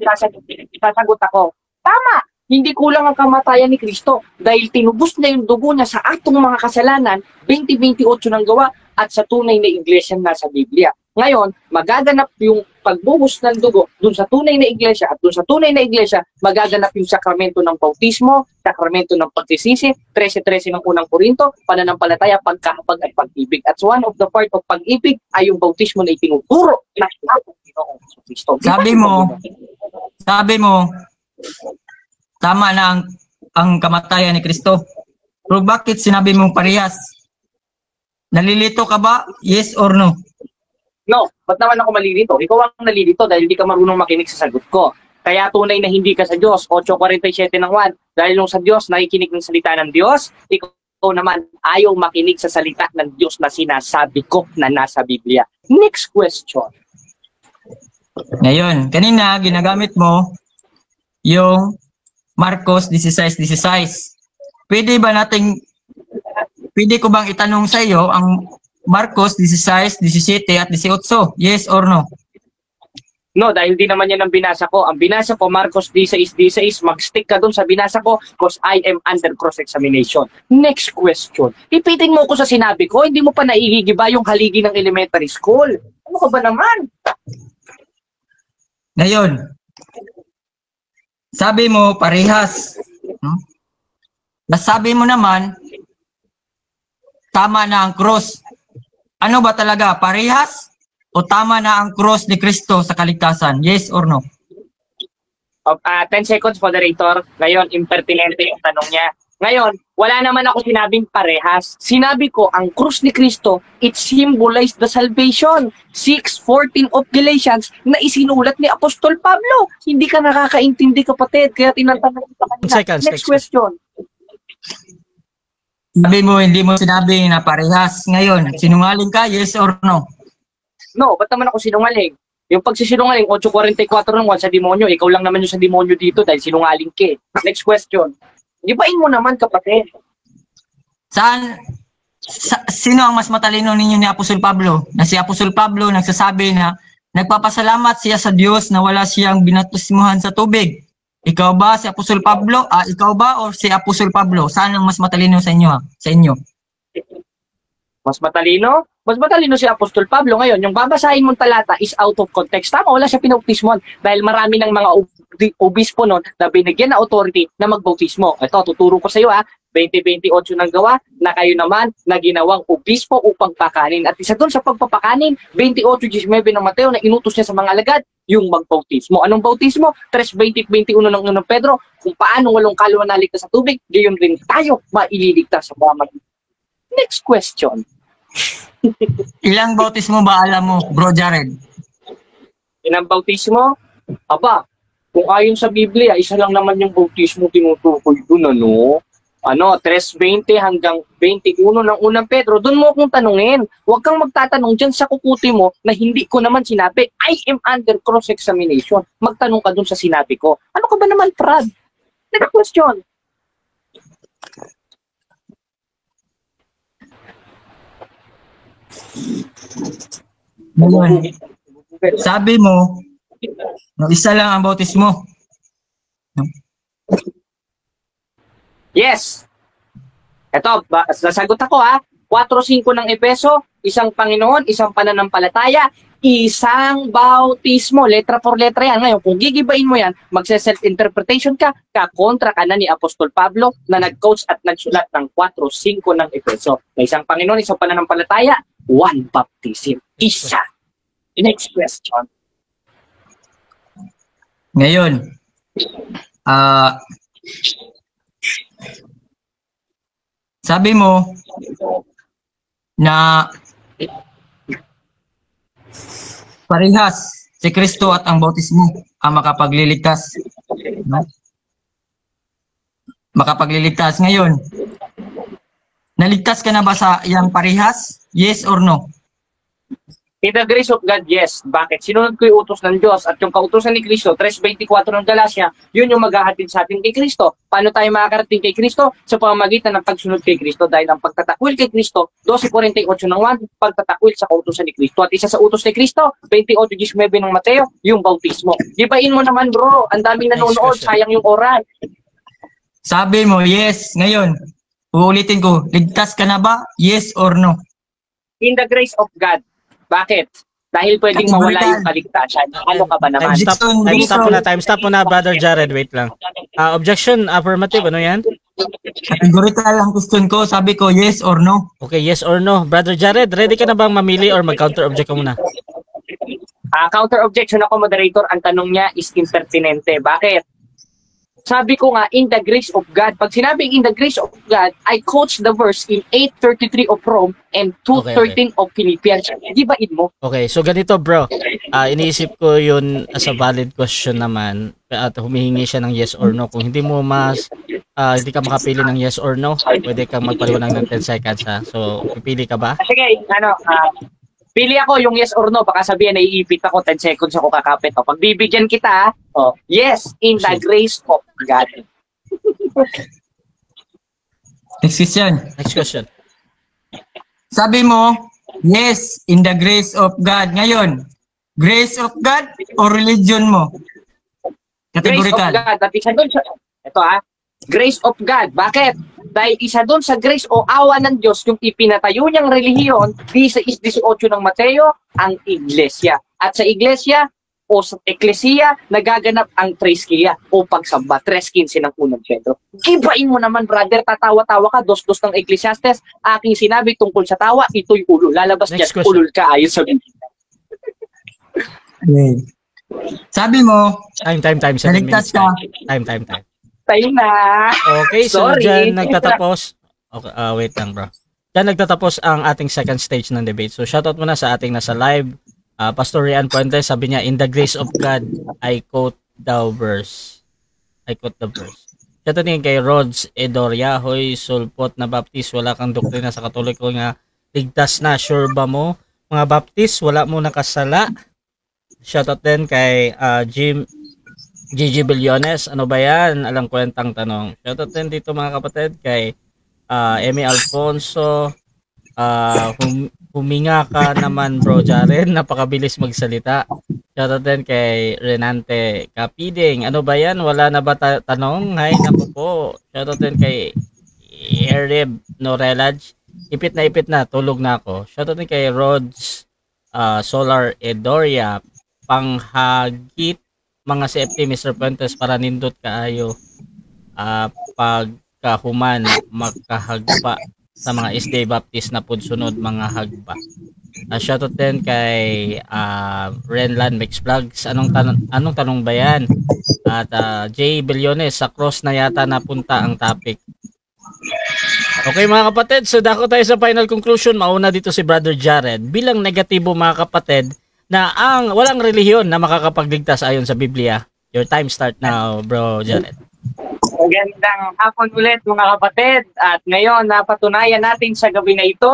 sasagot ako. Tama. Hindi kulang ang kamatayan ni Kristo dahil tinubos na yung dugo niya sa atong mga kasalanan, 20:28 ng gawa at sa tunay na iglesia na sa Biblia. Ngayon, magaganap yung pagbuhos ng dugo dun sa tunay na iglesia at dun sa tunay na iglesia, magaganap yung sakramento ng bautismo, sakramento ng pagsisisi, 13:13 ng unang Korinto, pananampalataya, pagkahapag at pag-ibig. At one of the part of pag-ibig ay yung bautismo na itinuturo ng atong Pinoong Kristo.
Sabi mo, tama na ang kamatayan ni Kristo. Pero bakit sinabi mong parehas? Nalilito ka ba? Yes or no?
No, ba't naman ako malilito? Ikaw ang nalilito dahil hindi ka marunong makinig sa sagot ko. Kaya tunay na hindi ka sa Diyos, 8:47 ng 1. Dahil nung sa Diyos, nakikinig ng salita ng Diyos, ikaw naman ayaw makinig sa salita ng Diyos na sinasabi ko na nasa Biblia. Next question.
Ngayon, kanina ginagamit mo yung Marcos 16:16. Pwede ko bang itanong sa iyo ang Marcos 16, 17 at 18? Yes or no?
No, dahil di naman yan ang binasa ko. Ang binasa ko, Marcos 16:16, mag-stick ka dun sa binasa ko because I am under cross-examination. Next question. Ipitin mo ko sa sinabi ko, hindi mo pa naihigiba yung haligi ng elementary school. Ano ka ba naman?
Ngayon, sabi mo parehas. No? Nasabi mo naman, tama na ang cross. Ano ba talaga? Parehas? O tama na ang cross ni Kristo sa kaligtasan? Yes or no?
10 seconds, moderator. Ngayon, impertinente yung tanong niya. Ngayon, wala naman ako sinabing parehas. Sinabi ko, ang krus ni Kristo, it symbolized the salvation. 6:14 of Galatians na isinulat ni Apostol Pablo. Hindi ka nakakaintindi, kapatid. Kaya tinatanong kita kanina.
Seconds,
Next question.
Sabi mo, hindi mo sinabi na parehas. Ngayon, sinungaling ka? Yes or no?
No, ba't naman ako sinungaling? Yung pagsisinungaling, 8:44 ng 1 sa demonyo, ikaw lang naman yung sa demonyo dito dahil sinungaling ka. Next question. Ibain mo naman, kapatid.
Sino ang mas matalino ninyo ni Apostol Pablo? Na si Apostol Pablo nagsasabi na nagpapasalamat siya sa Diyos na wala siyang binatismuhan sa tubig. Ikaw ba si Apostol Pablo? Ikaw ba o si Apostol Pablo? Saan ang mas matalino sa inyo? Sa inyo?
Mas matalino? Mas matalino si Apostol Pablo. Ngayon, yung babasahin mong talata is out of context. Tama, wala siya pinautismon dahil marami ng mga obispo nun na binigyan na authority na magbautismo. Ito, tuturo ko sa iyo 20:28 ng gawa na kayo naman na ginawang obispo upang pakanin. At isa doon sa pagpapakanin, 28:19 ng Mateo na inutos niya sa mga alagad, yung magbautismo. Anong bautismo? 3:20-21 ng unang Pedro, kung paano walong kaluluwa naligtas sa tubig, gayon din tayo maililigtas sa pamamagitan. Next question.
Ilang bautismo ba alam mo, Bro Jared?
Inang bautismo? Aba, kung ayon sa Biblia, isa lang naman yung bautismo tinutukoy dun, ano? 3:20 hanggang 21 ng unang Pedro. Doon mo akong tanungin. Huwag kang magtatanong dyan sa kukuti mo na hindi ko naman sinabi. I am under cross-examination. Magtanong ka dun sa sinabi ko. Ano ka ba naman, Prad? Next question.
Ngayon, sabi mo, no, isa lang ang bautismo. No?
Yes. Ito, sasagot ako 4:5 ng Epeso, isang Panginoon, isang pananampalataya, isang bautismo. Letra por letra yan. Ngayon, kung gigibain mo yan, magse-self-interpretation ka, kakontra ka na ni Apostol Pablo na nag-coach at nagsulat ng 4:5 ng Epeso. Na isang Panginoon, isang pananampalataya, one baptism. Isa. Next question.
Ngayon, sabi mo na parehas si Kristo at ang bautismo ang makapagliligtas. No? Makapagliligtas. Ngayon, naligtas ka na ba sa iyang parehas? Yes or no?
In the grace of God, yes. Bakit? Sinunod ko yung utos ng Diyos at yung kautusan ni Kristo, 3:24 ng Galacia, yun yung maghahatid sa atin kay Kristo. Paano tayo makakarating kay Kristo? Sa pamamagitan ng pagsunod kay Kristo dahil ang pagtatakwil kay Kristo, 12:48 ng 1, pagtatakwil sa kautusan ni Kristo. At isa sa utos ni Kristo, 28:19 ng Mateo, yung bautismo. Gibain mo naman bro, ang daming nanonood, sayang yung oras.
Sabi mo, yes. Ngayon, uulitin ko, ligtas ka na ba? Yes or no?
In the grace of God. Bakit? Dahil pwedeng mawala yung kaligtasan. Ano ka ba naman?
Time stop muna, Brother Jared. Wait lang. Objection, affirmative. Ano yan?
Categorical ang question ko. Sabi ko, yes or no.
Okay, yes or no. Brother Jared, ready ka na bang mamili or mag-counter object ka muna?
Counter objection ako, moderator. Ang tanong niya is impertinente. Bakit? Sabi ko nga, in the grace of God. Pag sinabing in the grace of God, I quote the verse in 8:33 of Rome and 2:13 of Philippians. Di ba mo?
Okay, so ganito bro. Iniisip ko yun as a valid question naman at humihingi siya ng yes or no. Kung hindi mo hindi ka makapili ng yes or no, pwede kang magpaliwanag ng 10 seconds ha. So, pipili ka ba?
Sige, pili ako yung yes or no. Baka sabihin, naiipit ako, 10 seconds ako kakapit. O, pag bibigyan kita, yes, in the grace of God.
Next question.
Next question.
Sabi mo, yes, in the grace of God. Ngayon, grace of God o religion mo? Categorical.
Grace of God. At isa doon sa, ito grace of God. Bakit? Dahil isa doon sa grace o awa ng Diyos, yung ipinatayo niyang relihiyon, 18 ng Mateo, ang iglesia. At sa iglesia o sa eklesiya, nagaganap ang treskia o pagsamba. 3:15 ng unang Pedro. Gibain mo naman, brother, tatawa-tawa ka, dos-dos ng Ecclesiastes, aking sinabi tungkol sa tawa, ito'y ulo. Lalabas dyan, ulul ka, ayon sa Biblia.
Okay. Sabi mo,
Time, 7 minutes. Time.
Tayo na.
Okay, so
Sorry.
dyan nagtatapos. Okay, wait lang bro. Dyan nagtatapos ang ating second stage ng debate. So shoutout muna sa ating nasa live. Pastor Rian Puentes, sabi niya, in the grace of God, I quote the verse. Shoutout din kay Rods Edoria, hoy, sulpot na Baptist, wala kang doktrina sa Katoliko nga ligtas na, sure ba mo? Mga Baptist, wala mo nakasala. Shoutout din kay Gigi Billones, ano ba yan? Alang kwentang tanong. Shoutout din dito mga kapatid kay Emi Alfonso. Huminga ka naman bro Jaren, napakabilis magsalita. Shoutout din kay Renante Kapiding. Ano ba yan? Wala na ba tanong? Hay, naku po. Shoutout din kay Ereb Norelaj. Ipit na, tulog na ako. Shoutout din kay Rods Solar Edoria. Panghagit mga CFT Mr. Puentes para nindot kaayo pagkahuman magkahagpa sa mga SDA Baptist na pudsunod mga hagba. Shoutout din kay Renland Mix Vlogs. Anong tanong ba yan? At J. Billones, sa cross na yata napunta ang topic. Okay mga kapatid, so dako tayo sa final conclusion. Mauna dito si Brother Jared. Bilang negatibo mga kapatid, na ang walang relihiyon na makakapagligtas ayon sa Biblia. Your time start now, bro Jared.
Magandang hapon ulit mga kapatid. At ngayon, napatunayan natin sa gabi na ito,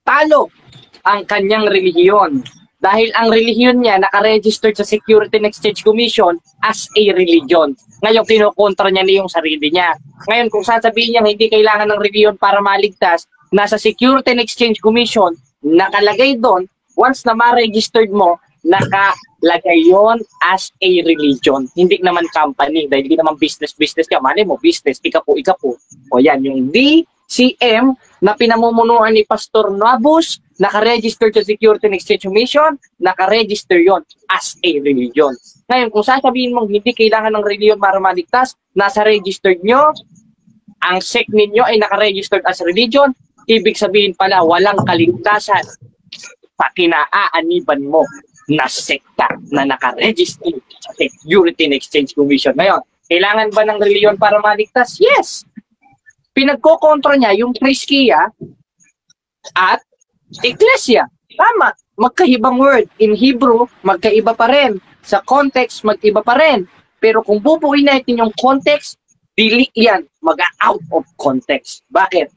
talo ang kanyang relihiyon. Dahil ang relihiyon niya nakaregistered sa Security and Exchange Commission as a religion. Ngayon, kinukontra niya na yung sarili niya. Ngayon, kung sasabihin niya hindi kailangan ng relihiyon para maligtas, nasa Security and Exchange Commission, nakalagay doon, once na ma-registered mo, nakalagay yon as a religion. Hindi naman company, dahil hindi naman business ka. Mali mo, business, ika po. O yan, yung DCM na pinamumunuan ni Pastor Nabus, nakaregister sa Security and Exchange Commission, nakaregister yon as a religion. Ngayon, kung sasabihin mong hindi kailangan ng religion para maligtas, nasa registered nyo, ang sect ninyo ay nakaregistered as religion, ibig sabihin pala, walang kaligtasan sa kinaaaniban mo na sekta na nakaregister sa Security and Exchange Commission. Ngayon, kailangan ba ng reliyon para maligtas? Yes! Pinagkokontra niya yung Treskia at Ecclesia. Tama, magkaibang word. In Hebrew, magkaiba pa rin. Sa context, mag-iba pa rin. Pero kung bubuin natin yung context, dili yan, mag-out of context. Bakit?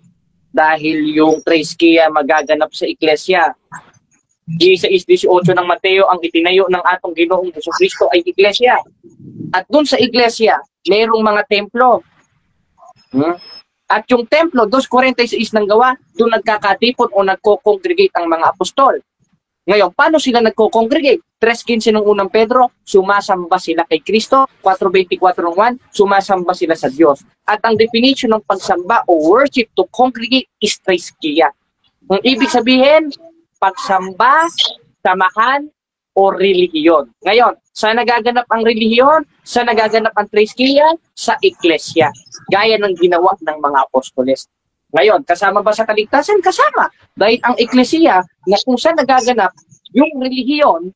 Dahil yung Treskia magaganap sa Ecclesia. 16:18 ng Mateo, ang itinayo ng atong Ginoong Jesucristo ay iglesia. At dun sa iglesia, mayroong mga templo. At yung templo, 2:46 ng Gawa, doon nagkakatipon o nagko-congregate ang mga apostol. Ngayon, paano sila nagko-congregate? 3:15 ng unang Pedro, sumasamba sila kay Kristo. 4:24 ng 1, sumasamba sila sa Diyos. At ang definition ng pagsamba o worship to congregate is triskia. Ang ibig sabihin, pagsamba, samahan, o relihiyon. Ngayon, saan nagaganap ang relihiyon? Saan nagaganap ang triskia? Sa iglesia. Gaya ng ginawa ng mga apostoles. Ngayon, kasama ba sa kaligtasan? Kasama. Dahil ang iglesia, na kung saan nagaganap yung relihiyon,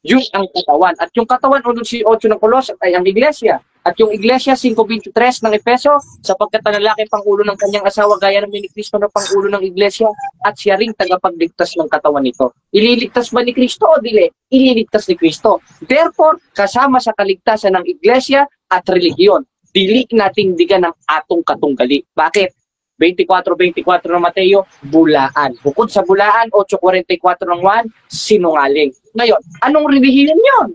yung ang katawan. At yung katawan, 1:8 ng Colossus ay ang iglesia. At yung iglesia, 5:23 ng Efeso, sapagkat ang lalaki pangulo ng kanyang asawa, gaya ng ni Kristo na pangulo ng iglesia, at siya ring tagapagligtas ng katawan nito. Ililigtas ba ni Kristo o dili? Ililigtas ni Kristo. Therefore, kasama sa kaligtasan ng iglesia at relihiyon, dili nating digan ng atong katunggali. Bakit? 24:24 ng Mateo, bulaan. Bukod sa bulaan, 8:44 ng 1, sinungaling. Ngayon, anong relihiyon yon?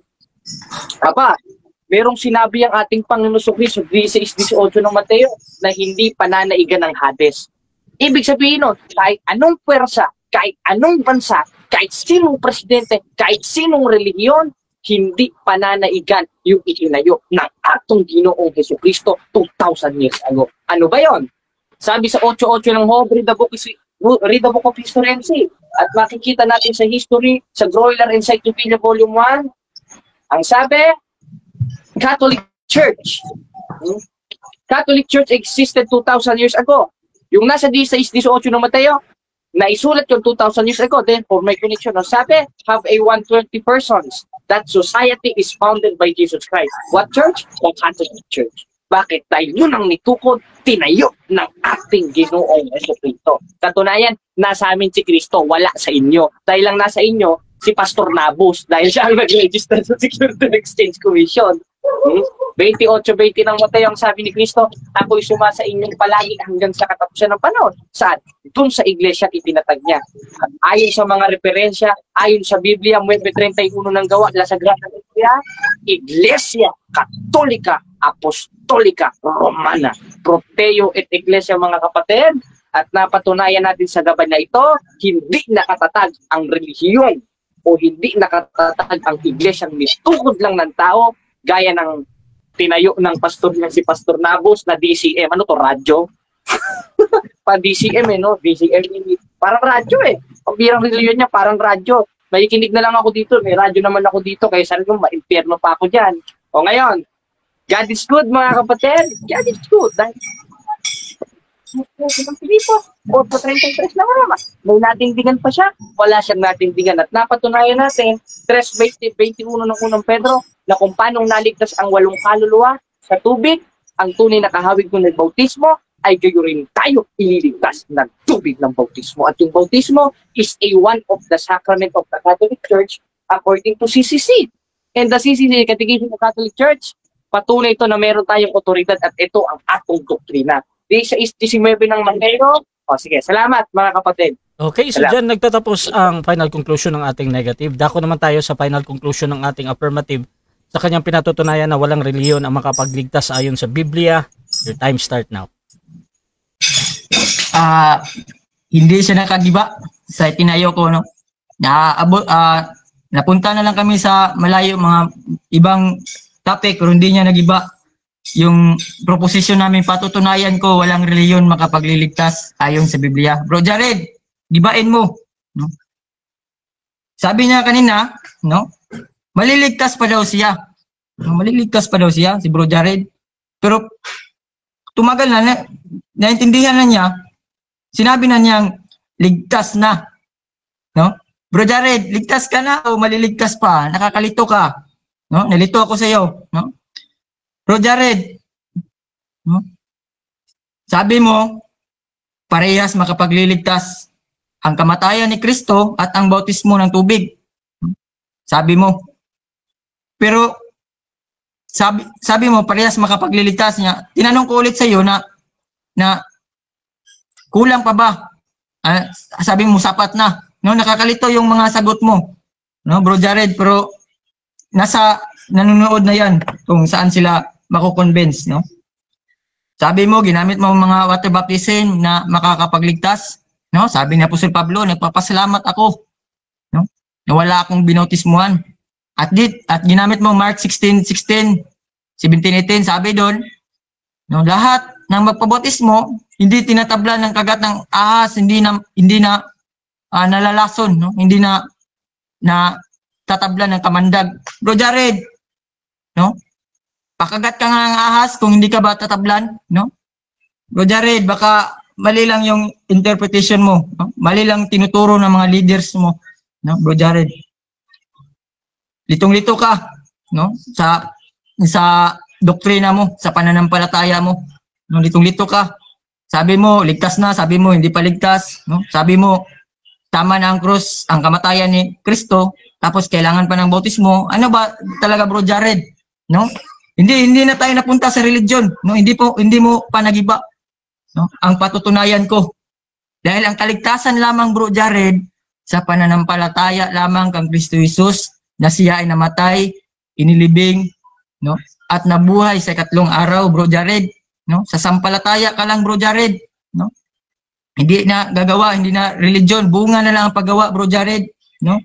Aba, merong sinabi ang ating Panginoon Jesucristo, 16:18 ng Mateo, na hindi pananaigan ng Hades. Ibig sabihin nun, kahit anong pwersa, kahit anong bansa, kahit sinong presidente, kahit sinong relihiyon, hindi pananaigan yung itinayo ng atong Ginoong Jesucristo 2,000 years ago. Ano ba yon? Sabi sa 8:8 ng Job, read the book of history and see. At makikita natin sa history, sa Groyler Encyclopedia Volume 1, ang sabi, Catholic Church. Catholic Church existed 2,000 years ago. Yung nasa 16:18 ng Mateo, naisulat yung 2,000 years ago. Then, for my connection, ang sabi, have a 120 persons. That society is founded by Jesus Christ. What church? The Catholic Church. Bakit? Dahil yun ang nitukob, tinayo ng ating Ginoong Jesucristo. Katunayan, nasa amin si Kristo, wala sa inyo. Dahil lang nasa inyo, si Pastor Nabus, dahil siya ang nag-register sa Security and Exchange Commission. 28:20 ng Mateo, ang sabi ni Kristo, ako'y sumasa inyong palagi hanggang sa katapusan ng panahon. Saan? Doon sa iglesia itinatag niya. At ayon sa mga referensya, ayon sa Biblia, 9:31 ng Gawa, La Sagrada Iglesia Katolika Apostolika Romana, Proteo et Iglesia, mga kapatid. At napatunayan natin sa gaban na ito, hindi nakatatag ang relihiyon o hindi nakatatag ang iglesia, nitugod lang ng tao, gaya ng tinayo ng pastor niya si Pastor Nabus na DCM. Ano to, radyo? Pa DCM no? DCM, parang radyo Ang birang reliyon niya, parang radyo. Makikinig na lang ako dito, may radyo naman ako dito, kaya sana kung ma-impierno pa ako dyan. O ngayon, God is good, mga kapatid. God is good. Dahil Filipo, 8:33 na marama. May natingdingan pa siya, wala siyang natingdingan. At napatunayan natin, 3:21 ng unang Pedro, na kung paano naligtas ang 8 kaluluwa sa tubig, ang tunay na kahawig ng bautismo, ay gayo rin tayo ililigtas ng tubig ng bautismo. At yung bautismo is one of the sacrament of the Catholic Church according to CCC. And the CCC, Catechism of Catholic Church, patunay ito na meron tayong otoridad at ito ang atong doktrina. Di sa 19 ng Mateo. O sige, salamat mga kapatid.
Okay, so dyan nagtatapos ang final conclusion ng ating negative. Dako naman tayo sa final conclusion ng ating affirmative sa kanyang pinatutunayan na walang reliyon ang makapagligtas ayon sa Biblia. Your time start now.
Hindi siya nakagiba sa tinayo ko, no? Napunta na lang kami sa malayo, mga ibang topic, pero hindi niya nagiba. Yung proposition namin, patutunayan ko walang reliyon makapagliligtas ayon sa Biblia. Bro Jared, gibain mo, no? Sabi niya kanina, no? Maliligtas pa daw siya. Maliligtas pa daw siya si Bro Jared. Pero tumagal na, naintindihan na niya. Sinabi na niyang ligtas na, no? Bro Jared, ligtas ka na o maliligtas pa? Nakakalito ka, no? Nalito ako sa iyo, no? Bro Jared, no? Sabi mo, parehas makapagliligtas ang kamatayan ni Kristo at ang bautismo ng tubig. Sabi mo. Pero sabi mo, parehas makapagliligtas niya. Tinanong ko ulit sa iyo na kulang pa ba? Sabi mo, sapat na. no, nakakalito yung mga sagot mo, no, Bro Jared, pero nasa nanonood na yan kung saan sila mako-convince, no? Sabi mo, ginamit mo mga water baptism na makakapagligtas, no? Sabi ni Apostol Pablo, nagpapasalamat ako, no? Na wala akong binautismuhan. At ginamit mo Mark 16:16, 17:18, sabi doon, no, lahat ng magpabautismo, hindi tinatablan ng kagat ng ahas, hindi na nalalason, no? Hindi na tatablan ng kamandag. Bro Jared, no? Pakagat ka nga ng ahas kung hindi ka ba tatablan, no? Bro Jared, baka mali lang yung interpretation mo, no? Mali lang tinuturo ng mga leaders mo, no? Bro Jared, litong-lito ka, no? Sa doktrina mo, sa pananampalataya mo, no? Litong-lito ka. Sabi mo ligtas na, sabi mo hindi pa ligtas, no? Sabi mo tama na ang krus, ang kamatayan ni Kristo, tapos kailangan pa ng bautismo. Ano ba talaga, Bro Jared, no? Hindi na tayo napunta sa religion, no? Hindi mo pa nagiba, no? Ang patutunayan ko, dahil ang kaligtasan lamang, Bro Jared, sa pananampalataya lamang kang Kristo Jesus, na siya ay namatay, inilibing, no? At nabuhay sa ikatlong araw, Bro Jared, no? Sa sampalataya ka lang, Bro Jared, no? Hindi na gagawa, hindi na religion, bunga na lang ang paggawa, Bro Jared, no?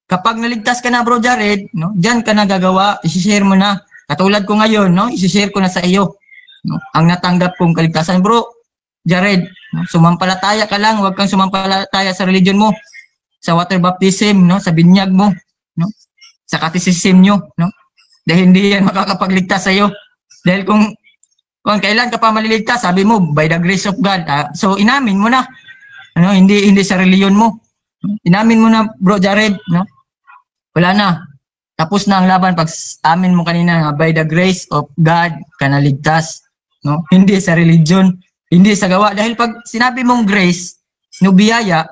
Kapag naligtas ka na, Bro Jared, no, diyan ka na gagawa, i-share mo na. Katulad ko ngayon, no, i-share ko na sa iyo, no, ang natanggap kong kaligtasan, Bro Jared, no, sumampalataya ka lang, huwag kang sumampalataya sa religion mo, sa water baptism, no, sa binyag mo, no, sa catechism nyo, no, dahil hindi yan makakapagligtas sa iyo. Dahil kung kailan ka pa maliligtas, sabi mo by the grace of God, so inamin mo na, ano, hindi sa religion mo, inamin mo na, Bro Jared, no. Wala na. Tapos na ang laban pag amin mo kanina na by the grace of God ka naligtas, no? Hindi sa religion, hindi sa gawa. Dahil pag sinabi mong grace, no, biyaya,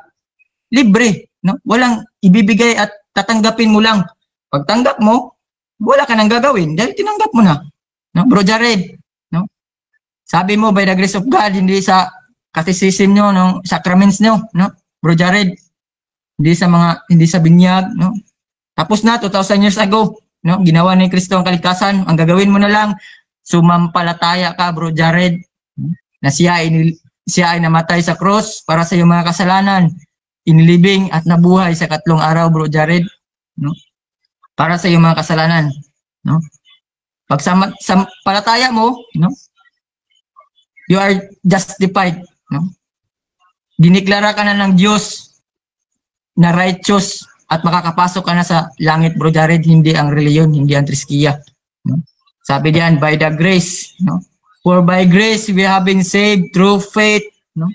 libre, no? Walang ibibigay at tatanggapin mo lang. Pag tanggap mo, wala ka nang gagawin dahil tinanggap mo na. No, Bro Jared, no? Sabi mo by the grace of God, hindi sa catechism nyo, no, sacraments nyo, no? Bro Jared, hindi sa binyag, no? Tapos na 2,000 years ago, no? Ginawa ni Kristo ang kaligtasan. Ang gagawin mo na lang, sumampalataya ka, Bro Jared, na siya ay namatay sa cross para sa iyong mga kasalanan, inilibing at nabuhay sa ikatlong araw, Bro Jared, no? Para sa iyong mga kasalanan, no? Pag sampalataya mo, no, you are justified, no? Diniklara ka na ng Diyos na righteous at makakapasok ka na sa langit, Bro Jared, hindi ang reliyon, hindi ang triskiya, no? Sabi diyan, by the grace, no? For by grace we have been saved through faith, no?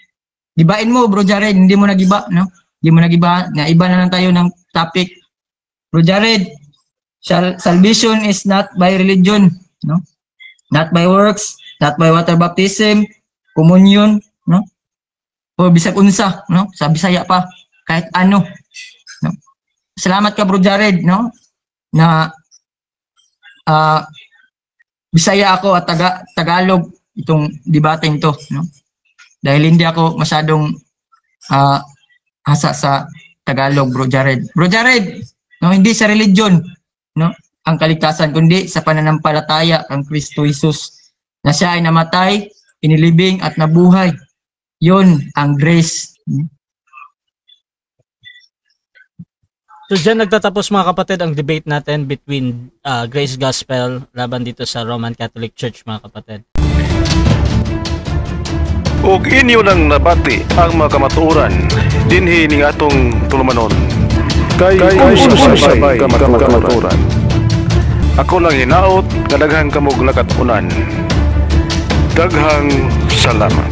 Gibain mo, Bro Jared, hindi mo nagiba, no? Hindi mo nagiba, na iba na lang tayo ng topic. Bro Jared, salvation is not by religion, no? Not by works, not by water baptism, communion, no? O bisag unsa, no? Sa Bisaya pa, kahit ano, no? Salamat ka, Bro Jared, no? Na Bisaya ako at Tagalog itong debating to, no? Dahil hindi ako masyadong hasa sa Tagalog, Bro Jared. Bro Jared, no, hindi sa religion, no, ang kaligtasan, kundi sa pananampalataya kang Kristo Jesus, na siya ay namatay, inilibing at nabuhay. Yun ang grace.
So dyan nagtatapos, mga kapatid, ang debate natin between Grace Gospel laban dito sa Roman Catholic Church, mga kapatid.
Ug inyo nang nabati ang mga kamatuoran dinhi ning atong tulumanon. Kay sabay kamatuoran. Ako lang hinaot, kadaghang kamog lakat unan. Daghang salamat.